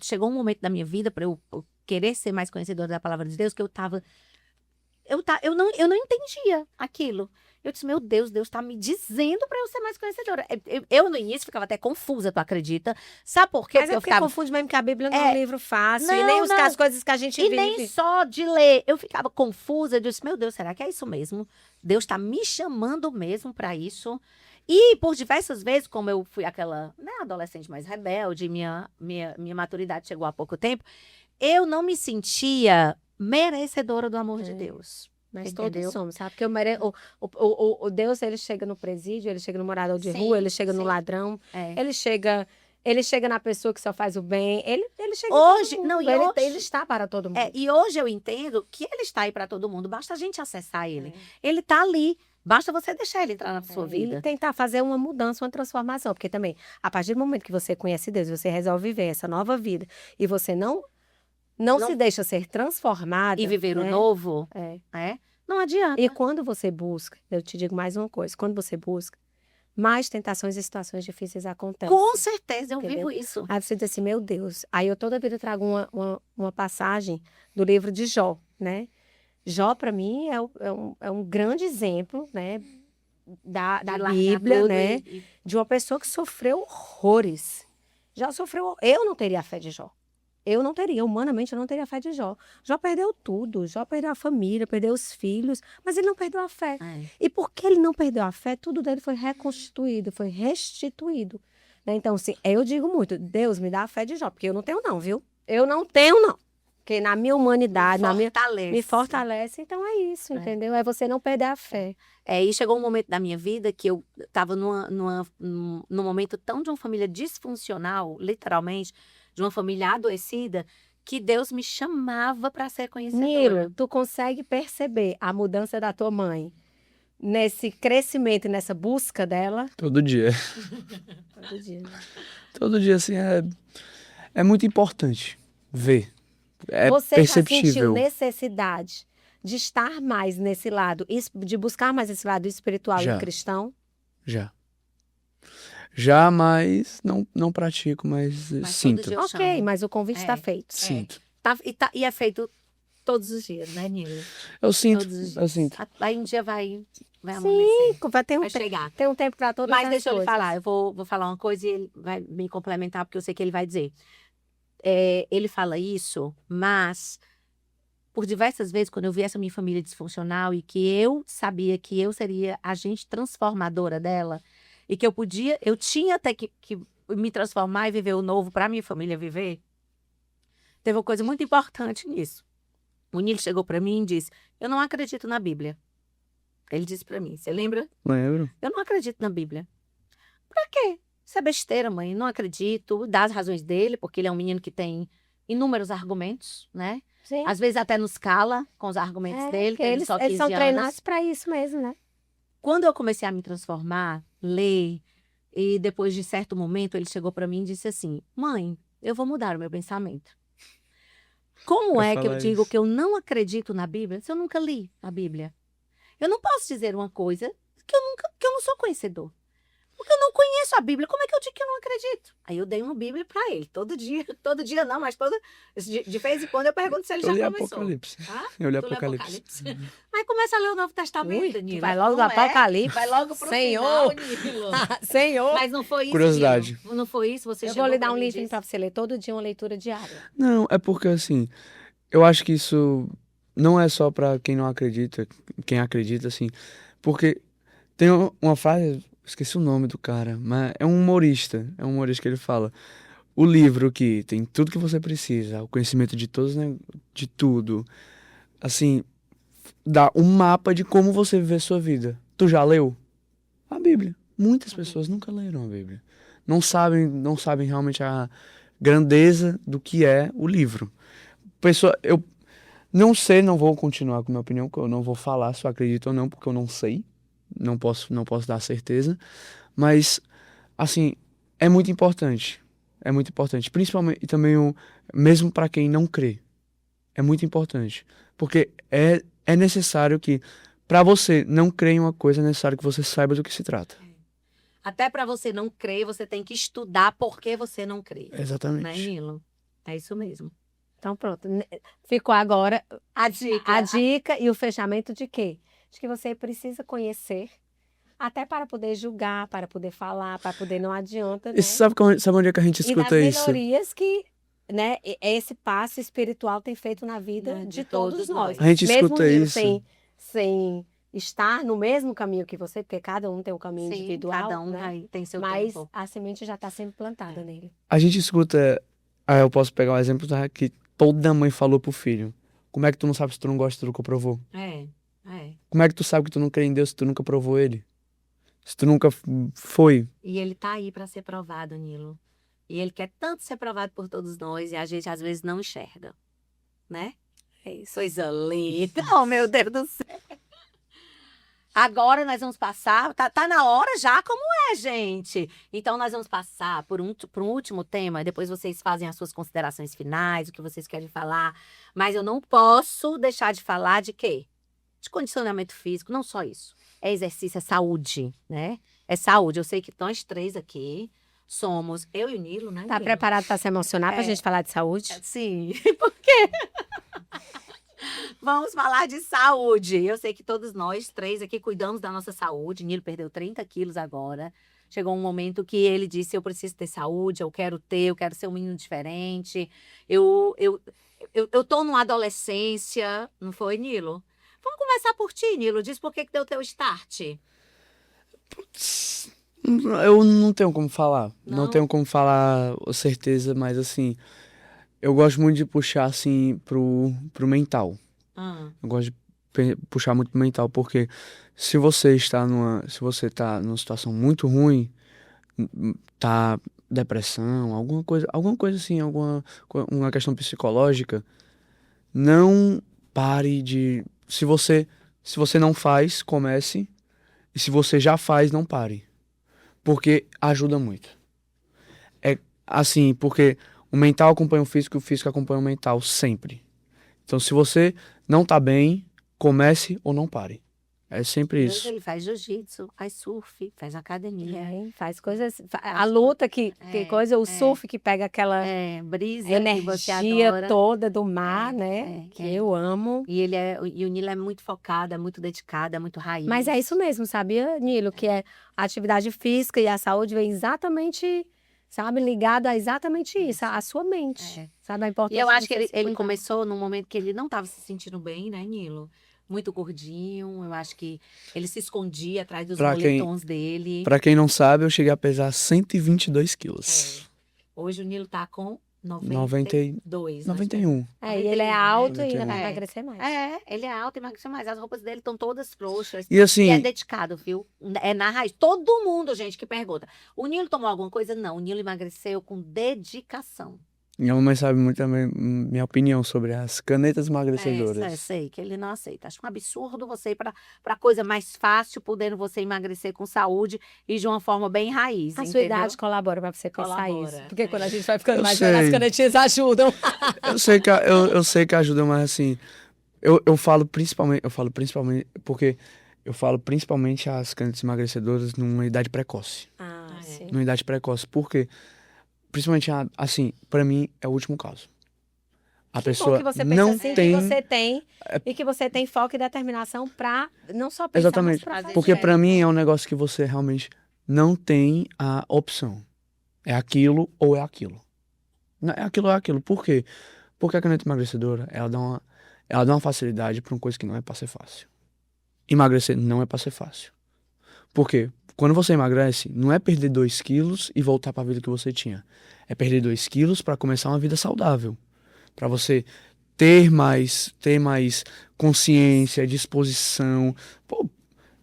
chegou um momento da minha vida para eu querer ser mais conhecedora da palavra de Deus, que eu eu não entendia aquilo. Eu disse, meu Deus, Deus está me dizendo para eu ser mais conhecedora. Eu, no início, ficava até confusa, tu acredita? Sabe por quê? Mas é eu porque ficava... confunde mesmo que a Bíblia não é um livro fácil. E nem Não. as coisas que a gente E vive. nem só de ler. Eu ficava confusa. Eu disse, meu Deus, será que é isso mesmo? Deus está me chamando mesmo para isso? E por diversas vezes, como eu fui aquela adolescente mais rebelde, minha maturidade chegou há pouco tempo, eu não me sentia merecedora do amor de Deus. Mas Entendeu? todos somos, sabe? Porque o Deus, ele chega no presídio, ele chega no morador de rua, ele chega no ladrão, ele chega na pessoa que só faz o bem, ele chega Hoje, em todo não, mundo, e ele, hoje- ele está para todo mundo. E hoje eu entendo que ele está aí para todo mundo, basta a gente acessar ele. Ele está ali, basta você deixar ele entrar na sua E vida. tentar fazer uma mudança, uma transformação, porque também, a partir do momento que você conhece Deus, você resolve viver essa nova vida, e você não se deixa ser transformada. E viver o né? novo, não adianta. E quando você busca, eu te digo mais uma coisa, quando você busca, mais tentações e situações difíceis acontecem. Com certeza, eu Entendeu? vivo isso. Aí você diz assim, meu Deus. Aí eu toda vida trago uma passagem do livro de Jó, né? Jó, para mim, é um grande exemplo, né? Da De largar Bíblia, tudo né? e- De uma pessoa que sofreu horrores. Já sofreu... Eu não teria a fé de Jó. Eu não teria, humanamente, eu não teria a fé de Jó. Jó perdeu tudo. Jó perdeu a família, perdeu os filhos, mas ele não perdeu a fé. E porque ele não perdeu a fé, tudo dele foi reconstituído, foi restituído. Né? Então, assim, eu digo muito, Deus me dá a fé de Jó, porque eu não tenho não, viu? Eu não tenho não. Porque na minha humanidade, me fortalece. Então é isso, entendeu? É você não perder a fé. E chegou um momento da minha vida que eu estava num momento tão de uma família disfuncional, literalmente, de uma família adoecida, que Deus me chamava para ser conhecedora. Nilo, tu consegue perceber a mudança da tua mãe nesse crescimento e nessa busca dela? Todo dia. Todo dia. Todo dia, assim, é muito importante ver. É Você já sentiu perceptível. necessidade de estar mais nesse lado, de buscar mais esse lado espiritual Já. e cristão? Já, mas não pratico, mas todo sinto. dia eu Ok, chamo. mas o convite está feito. Sinto. E é feito todos os dias, né, Nilo? Eu sinto, Todos os dias. eu sinto. Aí um dia vai Sim, amanhecer, vai ter vai chegar. tem um tempo para todas Mas as deixa eu lhe coisas. falar, eu vou falar uma coisa e ele vai me complementar, porque eu sei que ele vai dizer. Ele fala isso, mas por diversas vezes, quando eu vi essa minha família disfuncional e que eu sabia que eu seria a agente transformadora dela, e que eu tinha até que me transformar e viver o novo para minha família viver, teve uma coisa muito importante nisso. O Nilo chegou para mim e disse, eu não acredito na Bíblia. Ele disse para mim, você lembra? Lembro. Eu não acredito na Bíblia. Pra quê? Isso é besteira, mãe. Não acredito. Dá as razões dele, porque ele é um menino que tem inúmeros argumentos, né? Sim. Às vezes até nos cala com os argumentos dele, que porque ele só 15 eles são anos. treinados para isso mesmo, né? Quando eu comecei a me transformar, ler, e depois de certo momento ele chegou pra mim e disse assim, mãe, eu vou mudar o meu pensamento. Como Vai é que eu falar digo isso. que eu não acredito na Bíblia se eu nunca li a Bíblia? Eu não posso dizer uma coisa que eu não sou conhecedor. Porque eu não conheço a Bíblia. Como é que eu digo que eu não acredito? Aí eu dei uma Bíblia para ele. Todo dia não, mas de vez em quando eu pergunto se ele Eu li já começou. Apocalipse. Ah? Eu li Tu lê Apocalipse. Mas começa a ler o Novo Testamento, Ui, Danilo. vai logo do Não Apocalipse. Vai logo pro Senhor. final, Nilo. Senhor! Mas não foi isso, Curiosidade. Nilo. Não foi isso? Você Eu chegou vou lhe pra dar um mim e livrinho disse- para você ler todo dia, uma leitura diária. Não, é porque assim, eu acho que isso não é só pra quem não acredita, quem acredita, assim, porque tem uma frase, esqueci o nome do cara, mas é um humorista que ele fala, o livro que tem tudo que você precisa, o conhecimento de todos, né, de tudo, assim, dá um mapa de como você viver sua vida. Tu já leu? A Bíblia. Muitas pessoas nunca leram a Bíblia. Não sabem realmente a grandeza do que é o livro. Eu não sei, não vou continuar com a minha opinião, porque eu não vou falar se eu acredito ou não, porque eu não sei. Não posso dar certeza. Mas, assim, é muito importante. É muito importante. Principalmente, e também, mesmo para quem não crê. É muito importante. Porque é necessário que, para você não crer em uma coisa, é necessário que você saiba do que se trata. Até para você não crer, você tem que estudar por que você não crê. Exatamente. Né, Nilo? É isso mesmo. Então, pronto. Ficou agora A dica. a dica e o fechamento de quê? De que você precisa conhecer, até para poder julgar, para poder falar, para poder não adianta, né? E sabe onde é que a gente E das escuta isso? melhorias que, né, esse passo espiritual tem feito na vida Né, de todos nós. A gente Mesmo escuta Nilo isso. sem estar no mesmo caminho que você, porque cada um tem um caminho Sim, individual, cada um né? tem seu Mas tempo. a semente já está sempre plantada nele. A gente escuta. Eu posso pegar um exemplo que toda mãe falou pro filho. Como é que tu não sabe se tu não gosta, tu nunca provou? É. Como é que tu sabe que tu não crê em Deus se tu nunca provou ele? Se tu nunca foi? E ele tá aí para ser provado, Nilo. E ele quer tanto ser provado por todos nós e a gente às vezes não enxerga, né? É isso. Coisa linda. Oh, meu Deus do céu. Agora nós vamos passar, tá na hora já, como é, gente? Então nós vamos passar por um último tema, depois vocês fazem as suas considerações finais, o que vocês querem falar, mas eu não posso deixar de falar de quê? De condicionamento físico, não só isso. É exercício, é saúde, né? É saúde. Eu sei que nós três aqui somos, eu e o Nilo, né? Tá Nilo? preparado para se emocionar para a É. gente falar de saúde? Sim, por quê? Vamos falar de saúde. Eu sei que todos nós três aqui cuidamos da nossa saúde. Nilo perdeu 30 quilos agora. Chegou um momento que ele disse, eu preciso ter saúde, eu quero ser um menino diferente. Eu tô numa adolescência, não foi, Nilo? Vamos conversar por ti, Nilo. Diz por que deu teu start. Eu não tenho como falar. Não? Não tenho como falar com certeza, mas assim, eu gosto muito de puxar assim pro mental. Eu gosto de puxar muito pro mental, porque se você tá numa situação muito ruim, tá depressão, alguma coisa assim, uma questão psicológica, não pare de, se você não faz, comece, e se você já faz, não pare, porque ajuda muito. É assim, porque o mental acompanha o físico acompanha o mental sempre. Então, se você não tá bem, comece ou não pare. É sempre isso. Ele faz jiu-jitsu, faz surf, faz academia. É, faz coisas. A luta que coisa, o surf que pega aquela Brisa que você energia adora. toda do mar, né? Que eu amo. E o Nilo é muito focado, é muito dedicado, é muito raiz. Mas é isso mesmo, sabia, Nilo? Que a atividade física e a saúde vem exatamente, sabe, ligado a exatamente isso, a sua mente. Sabe, a E importância eu acho de que você se ele cuidar. começou num momento que ele não estava se sentindo bem, né, Nilo? Muito gordinho, eu acho que ele se escondia atrás dos moletons dele. Pra quem não sabe, eu cheguei a pesar 122 quilos. Hoje o Nilo tá com 92. 91. É, e ele é alto e 91. ainda vai emagrecer mais. Ele é alto e emagreceu mais. As roupas dele estão todas frouxas. E assim, E é dedicado, viu? É na raiz. Todo mundo, gente, que pergunta. O Nilo tomou alguma coisa? Não. O Nilo emagreceu com dedicação. minha mamãe sabe muito também minha opinião sobre as canetas emagrecedoras. Sei que ele não aceita. Acho um absurdo você ir pra coisa mais fácil, podendo você emagrecer com saúde e de uma forma bem raiz. A sua entendeu? idade colabora para você pensar Colabora, isso. Porque quando a gente vai ficando Eu mais velho, as sei. canetinhas ajudam. Eu sei que ajuda, mas assim, eu falo principalmente as canetas emagrecedoras numa idade precoce. Sim. Numa idade precoce, porque principalmente assim, pra mim é o último caso. A Bom pessoa que você pensa não assim, tem que você tem e que você tem foco e determinação para não só pensar, exatamente, mas pra porque fazer. pra mim é um negócio que você realmente não tem a opção. É aquilo ou é aquilo. Não, é aquilo ou é aquilo. Por quê? Porque a caneta emagrecedora, ela dá uma facilidade pra uma coisa que não é pra ser fácil. Emagrecer não é pra ser fácil. Por quê? Quando você emagrece, não é perder 2 quilos e voltar pra vida que você tinha. É perder 2 quilos pra começar uma vida saudável. Pra você ter mais consciência, disposição. Pô,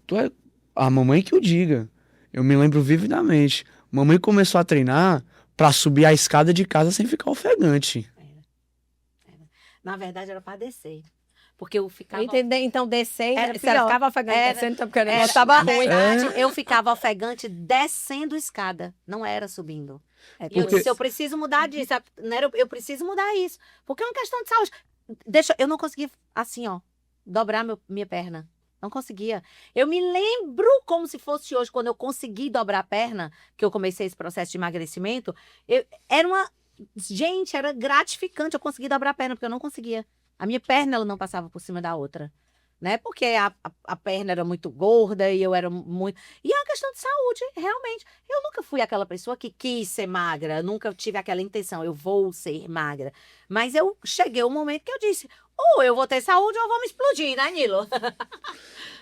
tu é a mamãe que o diga. Eu me lembro vividamente. Mamãe começou a treinar pra subir a escada de casa sem ficar ofegante. Na verdade, era pra descer. Porque eu ficava... Então, descer, Era se ela pior. ficava ofegante Era- descendo, então porque o Era- negócio tava na ruim. verdade, eu ficava ofegante descendo escada, não era subindo. E eu Porque- disse, eu preciso mudar disso, não era- eu preciso mudar isso, porque é uma questão de saúde. Eu não conseguia, assim, ó, dobrar minha perna. Não conseguia. Eu me lembro como se fosse hoje, quando eu consegui dobrar a perna, que eu comecei esse processo de emagrecimento, era uma gente, era gratificante eu conseguir dobrar a perna, porque eu não conseguia. A minha perna, ela não passava por cima da outra. Né? Porque a perna era muito gorda e eu era muito. E é uma questão de saúde, realmente. Eu nunca fui aquela pessoa que quis ser magra, nunca tive aquela intenção, eu vou ser magra. Mas eu cheguei um momento que eu disse: ou eu vou ter saúde ou eu vou me explodir, né, Nilo? Ou eu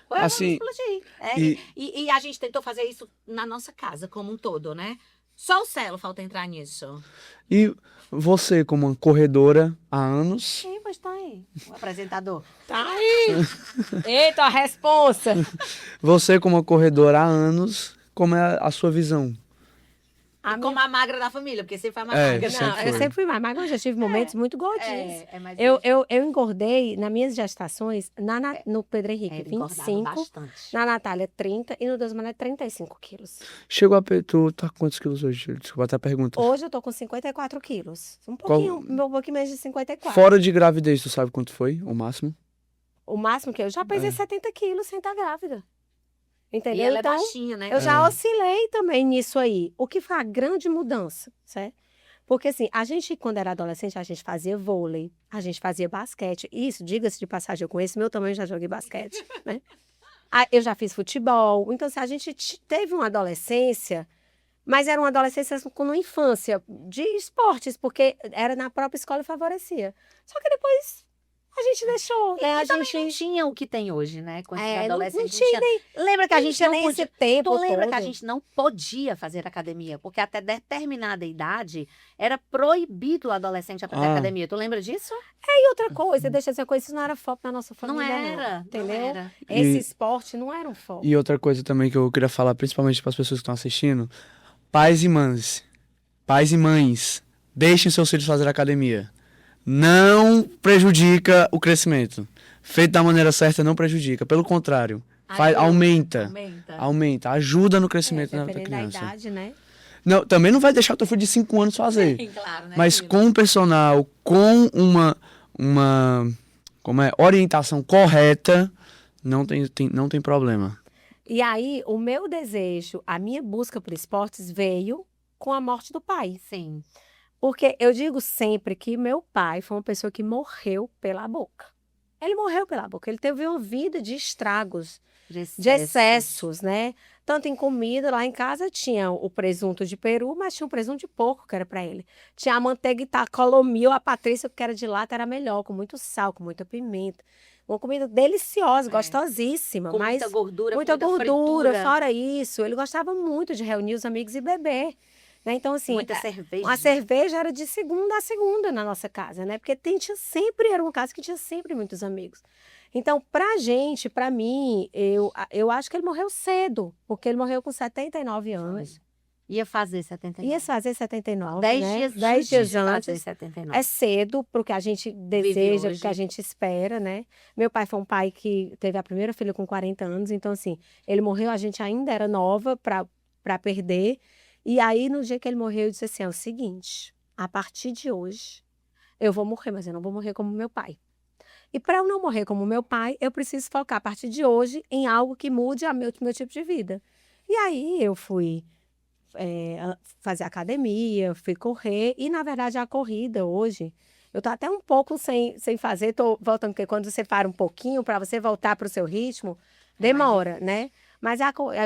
vou me Assim, explodir. e- E a gente tentou fazer isso na nossa casa como um todo, né? Só o Celo falta entrar nisso. E você, como uma corredora há anos, Sim, pois tá aí, o apresentador. Tá aí. Eita, a responsa. você como uma corredora há anos, como é a sua visão? A E como minha- a magra da família, porque sempre foi a mais É, magra. Não, sempre eu foi. sempre fui mais magra, mas já tive momentos muito gordinhos. Mas Eu engordei nas minhas gestações, no Pedro Henrique, ele engordava 25, bastante. na Natália, 30 e no Deus Mané, 35 quilos. Chegou a... Tu tá com quantos quilos hoje? Desculpa até a pergunta. Hoje eu tô com 54 quilos. Um pouquinho menos de 54. Fora de gravidez, tu sabe quanto foi o máximo? O máximo que eu já pesei É. 70 quilos sem estar grávida. Entendeu? E ela Então, é baixinha, né? eu já oscilei também nisso aí. O que foi a grande mudança, certo? Porque assim, a gente, quando era adolescente, a gente fazia vôlei, a gente fazia basquete. Isso, diga-se de passagem, eu com esse meu tamanho já joguei basquete, né? Eu já fiz futebol. Então, assim, a gente teve uma adolescência, mas era uma adolescência com uma infância de esportes, porque era na própria escola e favorecia. Só que depois a gente deixou, né? A E também gente não tinha o que tem hoje, né? Quando É, era não adolescente. tinha Lembra que a gente tinha não nem podia... esse tempo Tu lembra que a todo. gente não podia fazer academia? Porque até determinada idade era proibido o adolescente a fazer Ah. academia. Tu lembra disso? E outra coisa, deixa eu dizer uma coisa, isso não era foco na nossa Não família, era. entendeu? Não era. Esse E- esporte não era um foco. E outra coisa também que eu queria falar, principalmente para as pessoas que estão assistindo, pais e mães, deixem seus filhos fazer academia. Não prejudica o crescimento. Feito da maneira certa não prejudica, pelo contrário, aumenta, ajuda no crescimento da Dependendo da criança. idade, né? Não, também não vai deixar o teu filho de 5 anos fazer. Claro, né? Mas com um personal, com uma orientação correta, não tem problema. E aí, o meu desejo, a minha busca por esportes veio com a morte do pai. Sim. Porque eu digo sempre que meu pai foi uma pessoa que morreu pela boca. Ele morreu pela boca. Ele teve uma vida de estragos, de excessos, né? Tanto em comida, lá em casa tinha o presunto de peru, mas tinha o presunto de porco, que era para ele. Tinha a manteiga Itacolomil, a Patrícia, que era de lata, era melhor, com muito sal, com muita pimenta. Uma comida deliciosa, gostosíssima, Com mas muita gordura, muita com muita gordura. fritura, Fora isso, ele gostava muito de reunir os amigos e beber. Né? Então, assim, muita cerveja. a cerveja era de segunda a segunda na nossa casa, né? Porque era uma casa que tinha sempre muitos amigos. Então, pra mim, eu acho que ele morreu cedo, porque ele morreu com 79 anos. Ia fazer 79. Ia fazer 79, 10 né? dias 10 antes dias de fazer antes. 79. É cedo pro que a gente deseja, pro hoje. que a gente espera, né? Meu pai foi um pai que teve a primeira filha com 40 anos, então, assim, ele morreu, a gente ainda era nova pra perder. E aí, no dia que ele morreu, eu disse assim, é o seguinte, a partir de hoje, eu vou morrer, mas eu não vou morrer como meu pai. E para eu não morrer como meu pai, eu preciso focar, a partir de hoje, em algo que mude meu tipo de vida. E aí, eu fui fazer academia, fui correr, e, na verdade, a corrida hoje, eu tô até um pouco sem fazer, tô voltando, porque quando você para um pouquinho, para você voltar para o seu ritmo, demora, né? Mas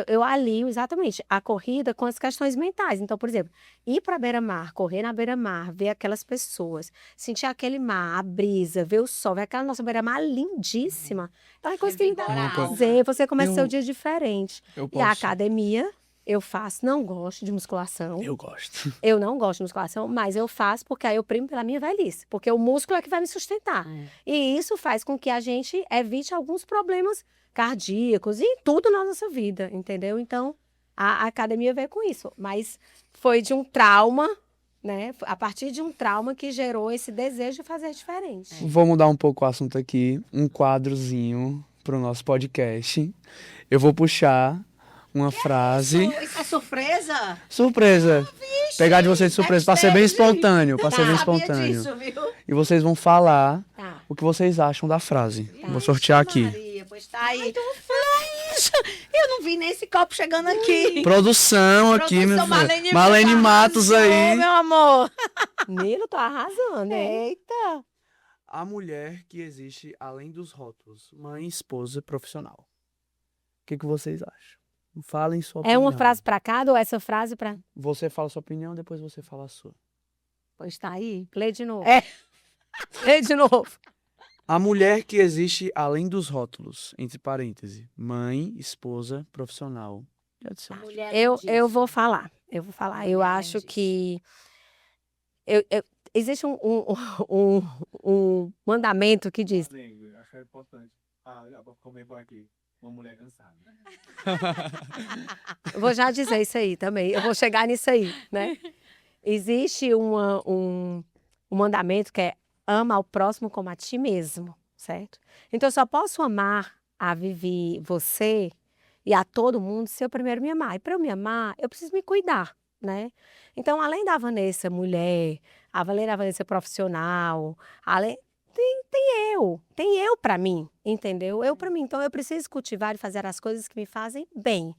eu alio exatamente a corrida com as questões mentais. Então, por exemplo, ir para a beira-mar, correr na beira-mar, ver aquelas pessoas, sentir aquele mar, a brisa, ver o sol, ver aquela nossa beira-mar lindíssima. Então, é coisa que me dá Revigorar a alma. prazer, você começa Eu- seu dia diferente. Eu E a posso. academia, eu faço, não gosto de musculação. Eu gosto. Eu não gosto de musculação, mas eu faço porque aí eu primo pela minha velhice. Porque o músculo é que vai me sustentar. É. E isso faz com que a gente evite alguns problemas cardíacos e tudo na nossa vida, entendeu? Então, a academia veio com isso. Mas foi de um trauma, né? A partir de um trauma que gerou esse desejo de fazer diferente. Vou mudar um pouco o assunto aqui, um quadrozinho pro nosso podcast. Eu vou puxar uma frase. Isso é surpresa? Surpresa! Pegar de vocês de surpresa, pra ser bem espontâneo, pra ser bem espontâneo. Disso, viu? E vocês vão falar Tá. o que vocês acham da frase. Vou sortear aqui. Maria, pois tá aí. Isso, eu não vi nem esse copo chegando aqui. Produção aqui, meu Produção, filho. Marlene Matos Ô, aí. meu amor. Nilo, tô arrasando, hein? Eita! A mulher que existe além dos rótulos, mãe, esposa, profissional. O que vocês acham? Falem sua É opinião. uma frase pra cada ou essa frase pra... Você fala sua opinião, depois você fala a sua. Pois tá aí. Lê de novo. É. Lê de novo. A mulher que existe além dos rótulos, entre parênteses, mãe, esposa, profissional. Já disse. Eu vou falar. Eu vou falar. Eu acho que... existe um mandamento que diz... Acho que é importante. Comer bom aqui. Uma mulher cansada. Eu vou já dizer isso aí também. Eu vou chegar nisso aí, né? Existe um mandamento que é ama ao próximo como a ti mesmo, certo? Então, eu só posso amar a Vivi, você e a todo mundo se eu primeiro me amar. E para eu me amar, eu preciso me cuidar, né? Então, além da Vanessa mulher, além da Vanessa profissional, além... Tem eu para mim, entendeu? Eu para mim. Então, eu preciso cultivar e fazer as coisas que me fazem bem.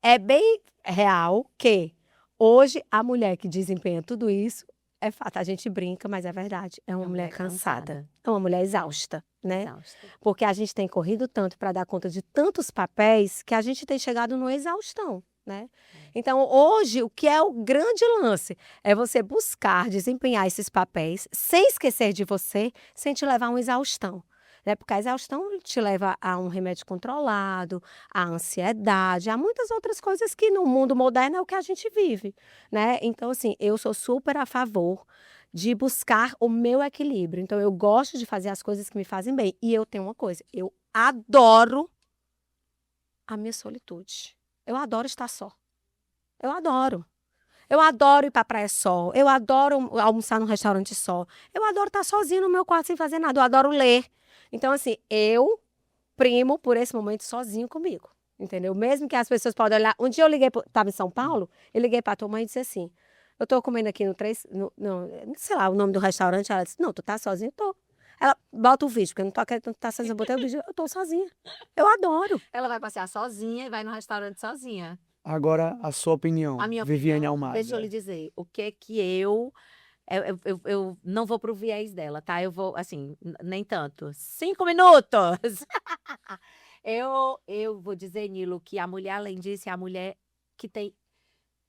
É bem real que hoje a mulher que desempenha tudo isso, é fato, a gente brinca, mas é verdade, é uma mulher cansada, é uma mulher exausta, né? Exausta. Porque a gente tem corrido tanto para dar conta de tantos papéis que a gente tem chegado numa exaustão, né? Então, hoje, o que é o grande lance é você buscar desempenhar esses papéis sem esquecer de você, sem te levar a uma exaustão. Né? Porque a exaustão te leva a um remédio controlado, a ansiedade, a muitas outras coisas que no mundo moderno é o que a gente vive, né? Então, assim, eu sou super a favor de buscar o meu equilíbrio. Então, eu gosto de fazer as coisas que me fazem bem. E eu tenho uma coisa, eu adoro a minha solitude. Eu adoro estar só. Eu adoro. Eu adoro ir para a praia só. Eu adoro almoçar num restaurante só. Eu adoro estar sozinha no meu quarto sem fazer nada. Eu adoro ler. Então, assim, eu primo por esse momento sozinho comigo, entendeu? Mesmo que as pessoas podem olhar... Um dia eu liguei, estava em São Paulo, eu liguei para a tua mãe e disse assim, eu estou comendo aqui não sei lá o nome do restaurante, ela disse, não, tu tá sozinha? Tô. Ela, bota o vídeo, porque eu não tô querendo estar sozinha, eu botei o vídeo, eu tô sozinha. Eu adoro. Ela vai passear sozinha e vai no restaurante sozinha. Agora, a sua opinião, A minha Viviane opinião, Almada. deixa eu lhe dizer, o que é que eu não vou pro viés dela, tá? Eu vou, assim, nem tanto. 5 minutos! Eu vou dizer, Nilo, que a mulher, além disso, é a mulher que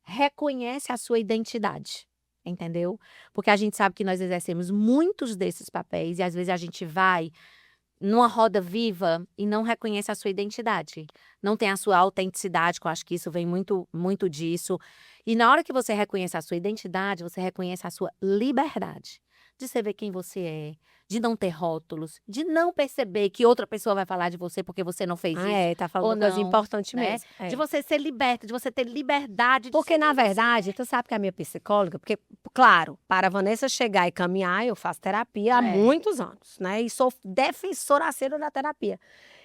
reconhece a sua identidade, entendeu? Porque a gente sabe que nós exercemos muitos desses papéis e às vezes a gente vai numa roda viva e não reconhece a sua identidade. Não tem a sua autenticidade, que eu acho que isso vem muito, muito disso. E na hora que você reconhece a sua identidade, você reconhece a sua liberdade de saber quem você é, de não ter rótulos, de não perceber que outra pessoa vai falar de você porque você não fez isso. Tá falando ou uma coisa não, importante né? mesmo. É. De você ser liberta, de você ter liberdade de Porque, ser na quem você verdade, tu sabe que a minha psicóloga, porque, claro, para a Vanessa chegar e caminhar, eu faço terapia há muitos anos, né? E sou defensora acesa da terapia.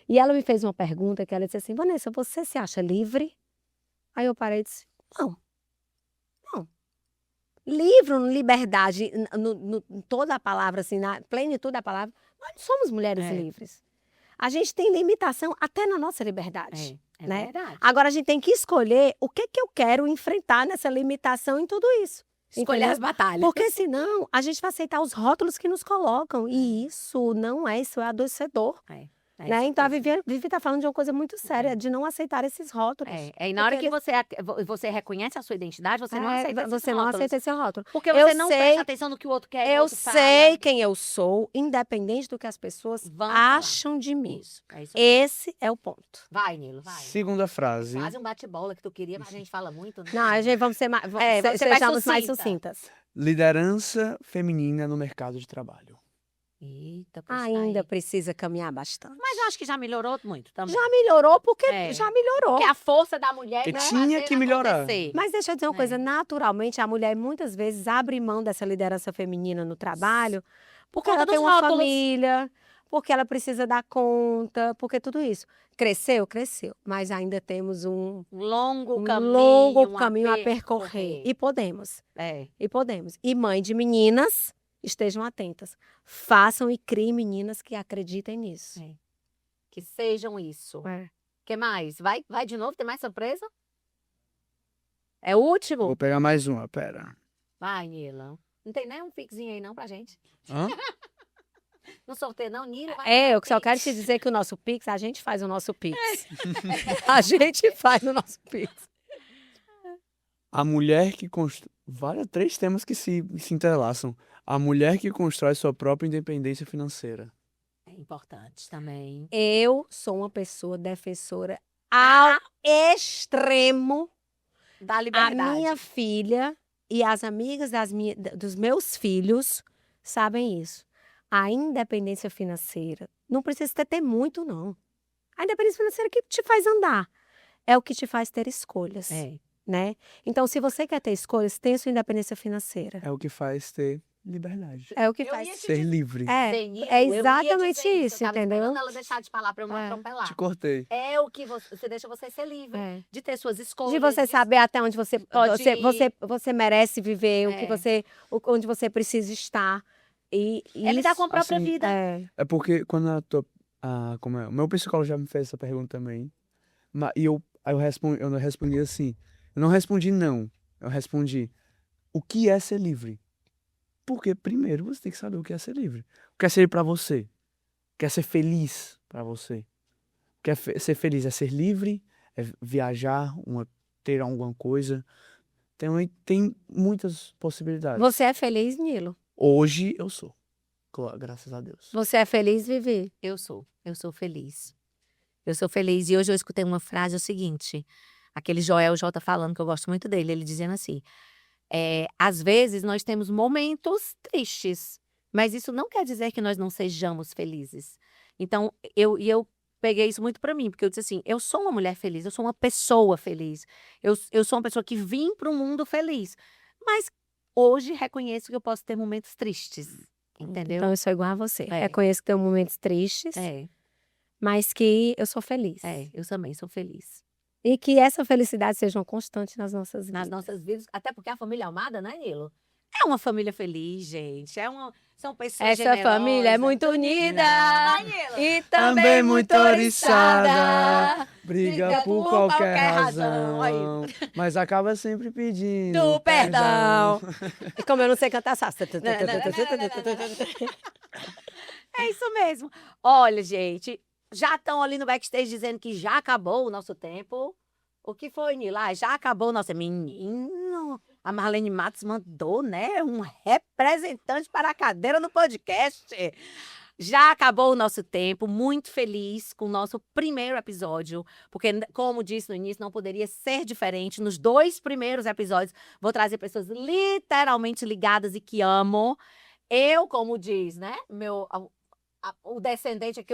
E ela me fez uma pergunta que ela disse assim, Vanessa, você se acha livre? Aí eu parei e disse, não. Livre, liberdade, toda a palavra, assim, na plenitude da palavra, nós não somos mulheres livres. A gente tem limitação até na nossa liberdade. É né? verdade. Agora a gente tem que escolher o que eu quero enfrentar nessa limitação em tudo isso. Escolher entendeu? as batalhas. Porque senão a gente vai aceitar os rótulos que nos colocam. E isso é adoecedor. Né? Então a Vivi está falando de uma coisa muito séria, de não aceitar esses rótulos. E na hora que você reconhece a sua identidade, você não aceita esses Você não rótulos. aceita esse rótulo. Porque você não presta atenção no que o outro quer. Eu sei quem eu sou, independente do que as pessoas acham de mim. Isso. Esse é o ponto. Vai, Nilo, vai. Segunda frase. Faz um bate-bola que tu queria, mas a gente fala muito. Né? Não, a gente vamos ser mais, sejamos mais sucintas. Liderança feminina no mercado de trabalho. Eita, ainda precisa caminhar bastante. Mas eu acho que já melhorou muito também. Já melhorou porque já melhorou. Porque a força da mulher que tinha que melhorar. Mas deixa eu dizer uma coisa, naturalmente a mulher muitas vezes abre mão dessa liderança feminina no trabalho porque ela tem uma família, porque ela precisa dar conta, porque tudo isso. Cresceu, mas ainda temos um longo caminho a percorrer. E podemos. E podemos. E mãe de meninas, estejam atentas. Façam e criem meninas que acreditem nisso. Que sejam isso. Que mais? Vai de novo? Tem mais surpresa? É o último? Vou pegar mais uma, pera. Vai, Nila. Não tem nem um pixinho aí não pra gente? Hã? Não sorteio não, Nilo? vai É, dar eu só Pix. quero te dizer que o nosso Pix, a gente faz o nosso Pix. A gente faz o nosso Pix. A mulher que constrói. Três temas que se entrelaçam. A mulher que constrói sua própria independência financeira. É importante também. Eu sou uma pessoa defensora ao extremo. Da A liberdade. minha filha e as amigas dos meus filhos sabem isso. A independência financeira não precisa ter muito, não. A independência financeira é o que te faz andar. É o que te faz ter escolhas, É. né? Então, se você quer ter escolhas, tenha sua independência financeira. É o que faz ter liberdade. É o que Eu faz. ia te Ser livre. Danilo, É eu ia exatamente dizer eu isso, tava entendeu? esperando ela deixar de falar pra eu não É. atropelar. Te cortei. É o que você deixa você ser livre. É. De ter suas escolhas. De você saber até onde você pode, De- você merece viver, o que É. onde você precisa estar. E É lidar com a própria assim, vida. É porque quando como é? O meu psicólogo já me fez essa pergunta também. E eu não respondi assim. Eu não respondi não. Eu respondi, o que é ser livre? Porque primeiro você tem que saber o que é ser livre. O que é ser livre pra você? O que é ser feliz pra você? O que é ser feliz? É ser livre? É viajar? Ter alguma coisa? Tem muitas possibilidades. você é feliz, Nilo? Hoje eu sou. Graças a Deus. Você é feliz, Vivi? Eu sou feliz. Eu sou feliz. E hoje eu escutei uma frase, é o seguinte. Aquele Joel J falando, que eu gosto muito dele. Ele dizendo assim, às vezes nós temos momentos tristes, mas isso não quer dizer que nós não sejamos felizes. Então, eu peguei isso muito pra mim, porque eu disse assim, eu sou uma mulher feliz, eu sou uma pessoa feliz. Eu sou uma pessoa que vim para um mundo feliz. Mas hoje reconheço que eu posso ter momentos tristes. Entendeu? Então eu sou igual a você. É. Reconheço que tenho momentos tristes, mas que eu sou feliz. Eu também sou feliz. E que essa felicidade seja uma constante nas nossas vidas. Nas nossas vidas, até porque a família Almada, né, Nilo? É uma família feliz, gente. São pessoas Essa generosas. família é muito unida Vai, Nilo. e Também muito oriçada, oriçada. briga por qualquer razão, mas acaba sempre pedindo Do perdão. E como eu não sei cantar salsa. É isso mesmo. Olha, gente, já estão ali no backstage dizendo que já acabou o nosso tempo. O que foi, Nilo? Já acabou o nosso... Menino, a Marlene Matos mandou, né? Um representante para a cadeira no podcast. Já acabou o nosso tempo, muito feliz com o nosso primeiro episódio, porque, como disse no início, não poderia ser diferente. Nos 2 primeiros episódios, vou trazer pessoas literalmente ligadas e que amo. Eu, como diz, né? O descendente aqui,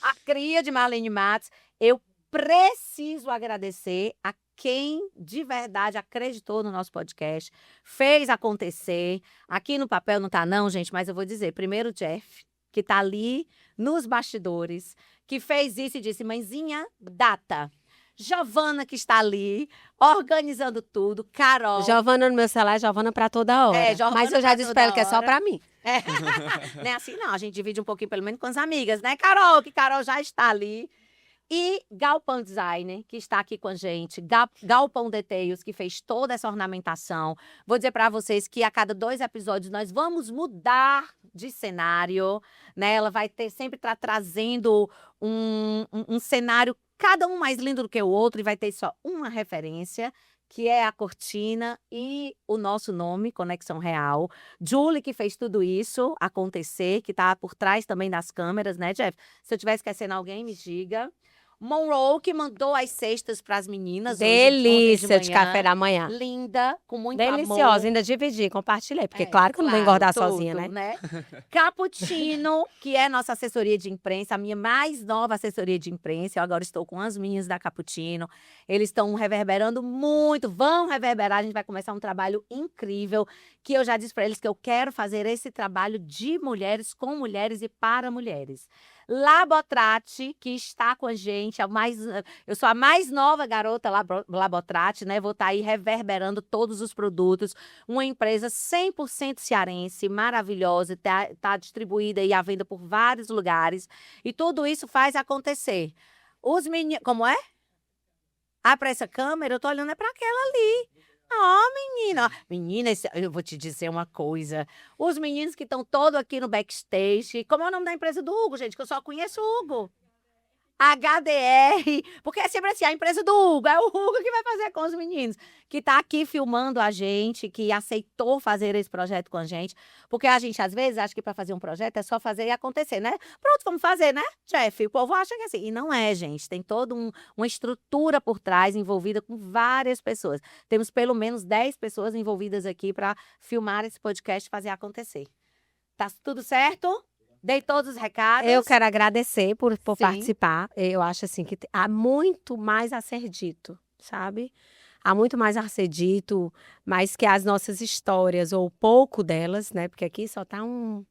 a cria de Marlene Matos, eu preciso agradecer a quem de verdade acreditou no nosso podcast, fez acontecer. Aqui no papel não tá não, gente, mas eu vou dizer. Primeiro o Jeff, que tá ali nos bastidores, que fez isso e disse, mãezinha, data. Giovana, que está ali, organizando tudo. Carol. Giovana no meu celular, Giovana pra toda hora. Giovana Mas eu já pra disse toda pra ela que é só hora. pra mim. Não é assim, não. A gente divide um pouquinho, pelo menos, com as amigas, né, Carol? Que Carol já está ali. E Galpão Designer, que está aqui com a gente. Galpão Details, que fez toda essa ornamentação. Vou dizer para vocês que a cada 2 episódios nós vamos mudar de cenário, né? Ela vai sempre estar trazendo um cenário, cada um mais lindo do que o outro, e vai ter só uma referência, que é a cortina e o nosso nome, Conexão Real. Julie, que fez tudo isso acontecer, que está por trás também das câmeras, né, Jeff? Se eu estiver esquecendo alguém, me diga. Monroe, que mandou as cestas para as meninas. Delícia hoje, de manhã. café da manhã. Linda, com muito Deliciosa, amor. ainda dividi, compartilhei, porque claro que eu não vou engordar tudo, sozinha, né? Cappuccino, que é nossa assessoria de imprensa, a minha mais nova assessoria de imprensa. Eu agora estou com as minhas da Cappuccino. Eles estão reverberando muito, vão reverberar. A gente vai começar um trabalho incrível, que eu já disse para eles que eu quero fazer esse trabalho de mulheres, com mulheres e para mulheres. Labotrate, que está com a gente, eu sou a mais nova garota Labotrate, né? Vou estar aí reverberando todos os produtos. Uma empresa 100% cearense, maravilhosa, tá distribuída e à venda por vários lugares. E tudo isso faz acontecer. Os meninos... Como é? Para essa câmera, eu tô olhando para aquela ali. Menina, eu vou te dizer uma coisa. Os meninos que estão todos aqui no backstage. Como é o nome da empresa do Hugo, gente? Que eu só conheço o Hugo. HDR, porque é sempre assim, a empresa do Hugo, é o Hugo que vai fazer com os meninos, que tá aqui filmando a gente, que aceitou fazer esse projeto com a gente, porque a gente, às vezes, acha que para fazer um projeto é só fazer e acontecer, né? Pronto, vamos fazer, né, Jeff? O povo acha que é assim, e não é, gente, tem toda uma estrutura por trás, envolvida com várias pessoas. Temos pelo menos 10 pessoas envolvidas aqui para filmar esse podcast e fazer acontecer. Tá tudo certo? Dei todos os recados. Eu quero agradecer por Sim. participar. Eu acho assim que há muito mais a ser dito, sabe? Há muito mais a ser dito, mais que as nossas histórias, ou pouco delas, né? Porque aqui só tá ela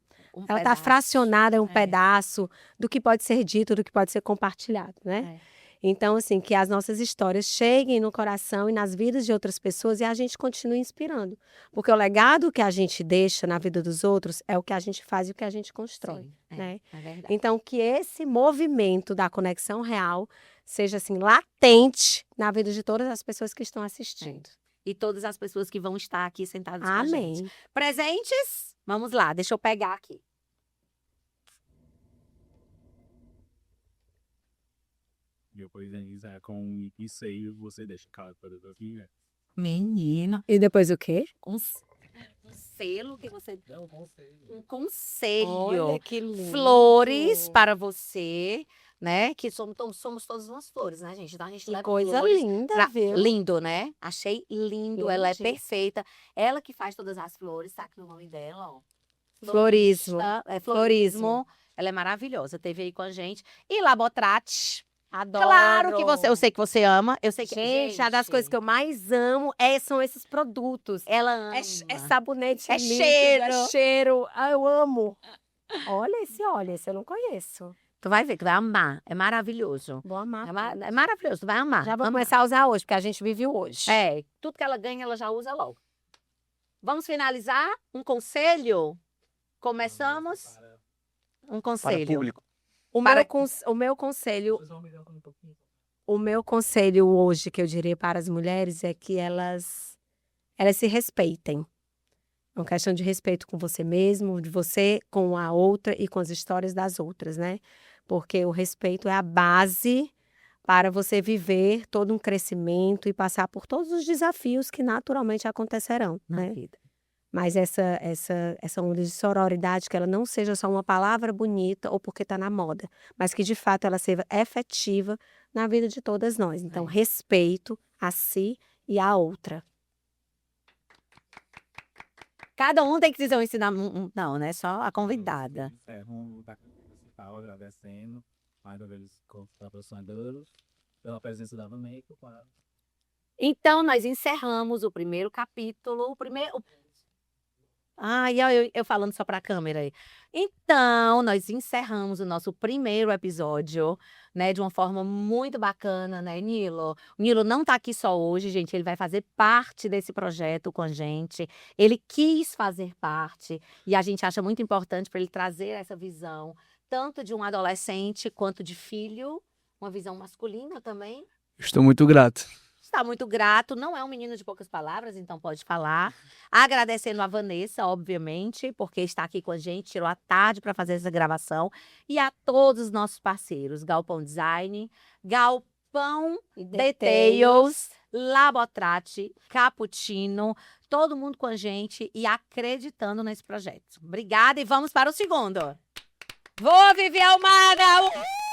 tá pedaço. fracionada, um É. pedaço do que pode ser dito, do que pode ser compartilhado, né? É. Então, assim, que as nossas histórias cheguem no coração e nas vidas de outras pessoas e a gente continue inspirando. Porque o legado que a gente deixa na vida dos outros é o que a gente faz e o que a gente constrói, Sim, né? é verdade. Então, que esse movimento da conexão real seja, assim, latente na vida de todas as pessoas que estão assistindo. E todas as pessoas que vão estar aqui sentadas com a gente. Amém. Presentes? Vamos lá, deixa eu pegar aqui. Depois com isso aí você deixa claro para o fim. Menina, E depois o quê? um selo que você... É um conselho. Um conselho. que lindo. Flores para você, né? Que somos todas umas flores, né, gente? Então a gente Que leva coisa flores linda, pra- viu? Lindo, né? Achei lindo. Ela é Lindíssimo. perfeita. Ela que faz todas as flores, tá aqui o nome dela, ó. Florismo. Florista, É Florismo. florismo. Ela é maravilhosa. Teve aí com a gente. E Labotrate. Adoro. Claro que eu sei que você ama. Eu sei que Gente, uma das coisas que eu mais amo são esses produtos. ela ama. É sabonete É líquido, cheiro. é cheiro. Ah, eu amo. Olha, esse eu não conheço. Tu vai ver, tu vai amar. É maravilhoso. Vou amar. É maravilhoso, tu vai amar. Já vou Ama. começar a usar hoje, porque a gente vive o hoje. É, tudo que ela ganha, ela já usa logo. Vamos finalizar? Um conselho? Começamos? Um Para conselho. o público. O meu conselho, o meu conselho hoje que eu diria para as mulheres é que elas se respeitem. É uma questão de respeito com você mesmo, de você com a outra e com as histórias das outras, né? Porque o respeito é a base para você viver todo um crescimento e passar por todos os desafios que naturalmente acontecerão, Na né? vida. Mas essa onda de sororidade, que ela não seja só uma palavra bonita ou porque está na moda, mas que de fato ela seja efetiva na vida de todas nós. Então, É. respeito a si e à outra. Cada um tem que dizer um ensinamento. Não, né? Só a convidada. Encerro da principal agradecendo mais uma vez os patrocinadores pela presença da Vameco. Então, nós encerramos o primeiro capítulo. Ai, eu falando só para a câmera aí. Então, nós encerramos o nosso primeiro episódio, né, de uma forma muito bacana, né, Nilo? O Nilo não tá aqui só hoje, gente, ele vai fazer parte desse projeto com a gente. Ele quis fazer parte e a gente acha muito importante para ele trazer essa visão, tanto de um adolescente quanto de filho, uma visão masculina também. Estou muito grato. Está muito grato, não é um menino de poucas palavras, então pode falar. Agradecendo a Vanessa, obviamente, porque está aqui com a gente, tirou a tarde para fazer essa gravação. E a todos os nossos parceiros, Galpão Design, Galpão Details, Labotrate, Cappuccino, todo mundo com a gente e acreditando nesse projeto. Obrigada e vamos para o segundo. Vou, Vivi Almada! Uhul!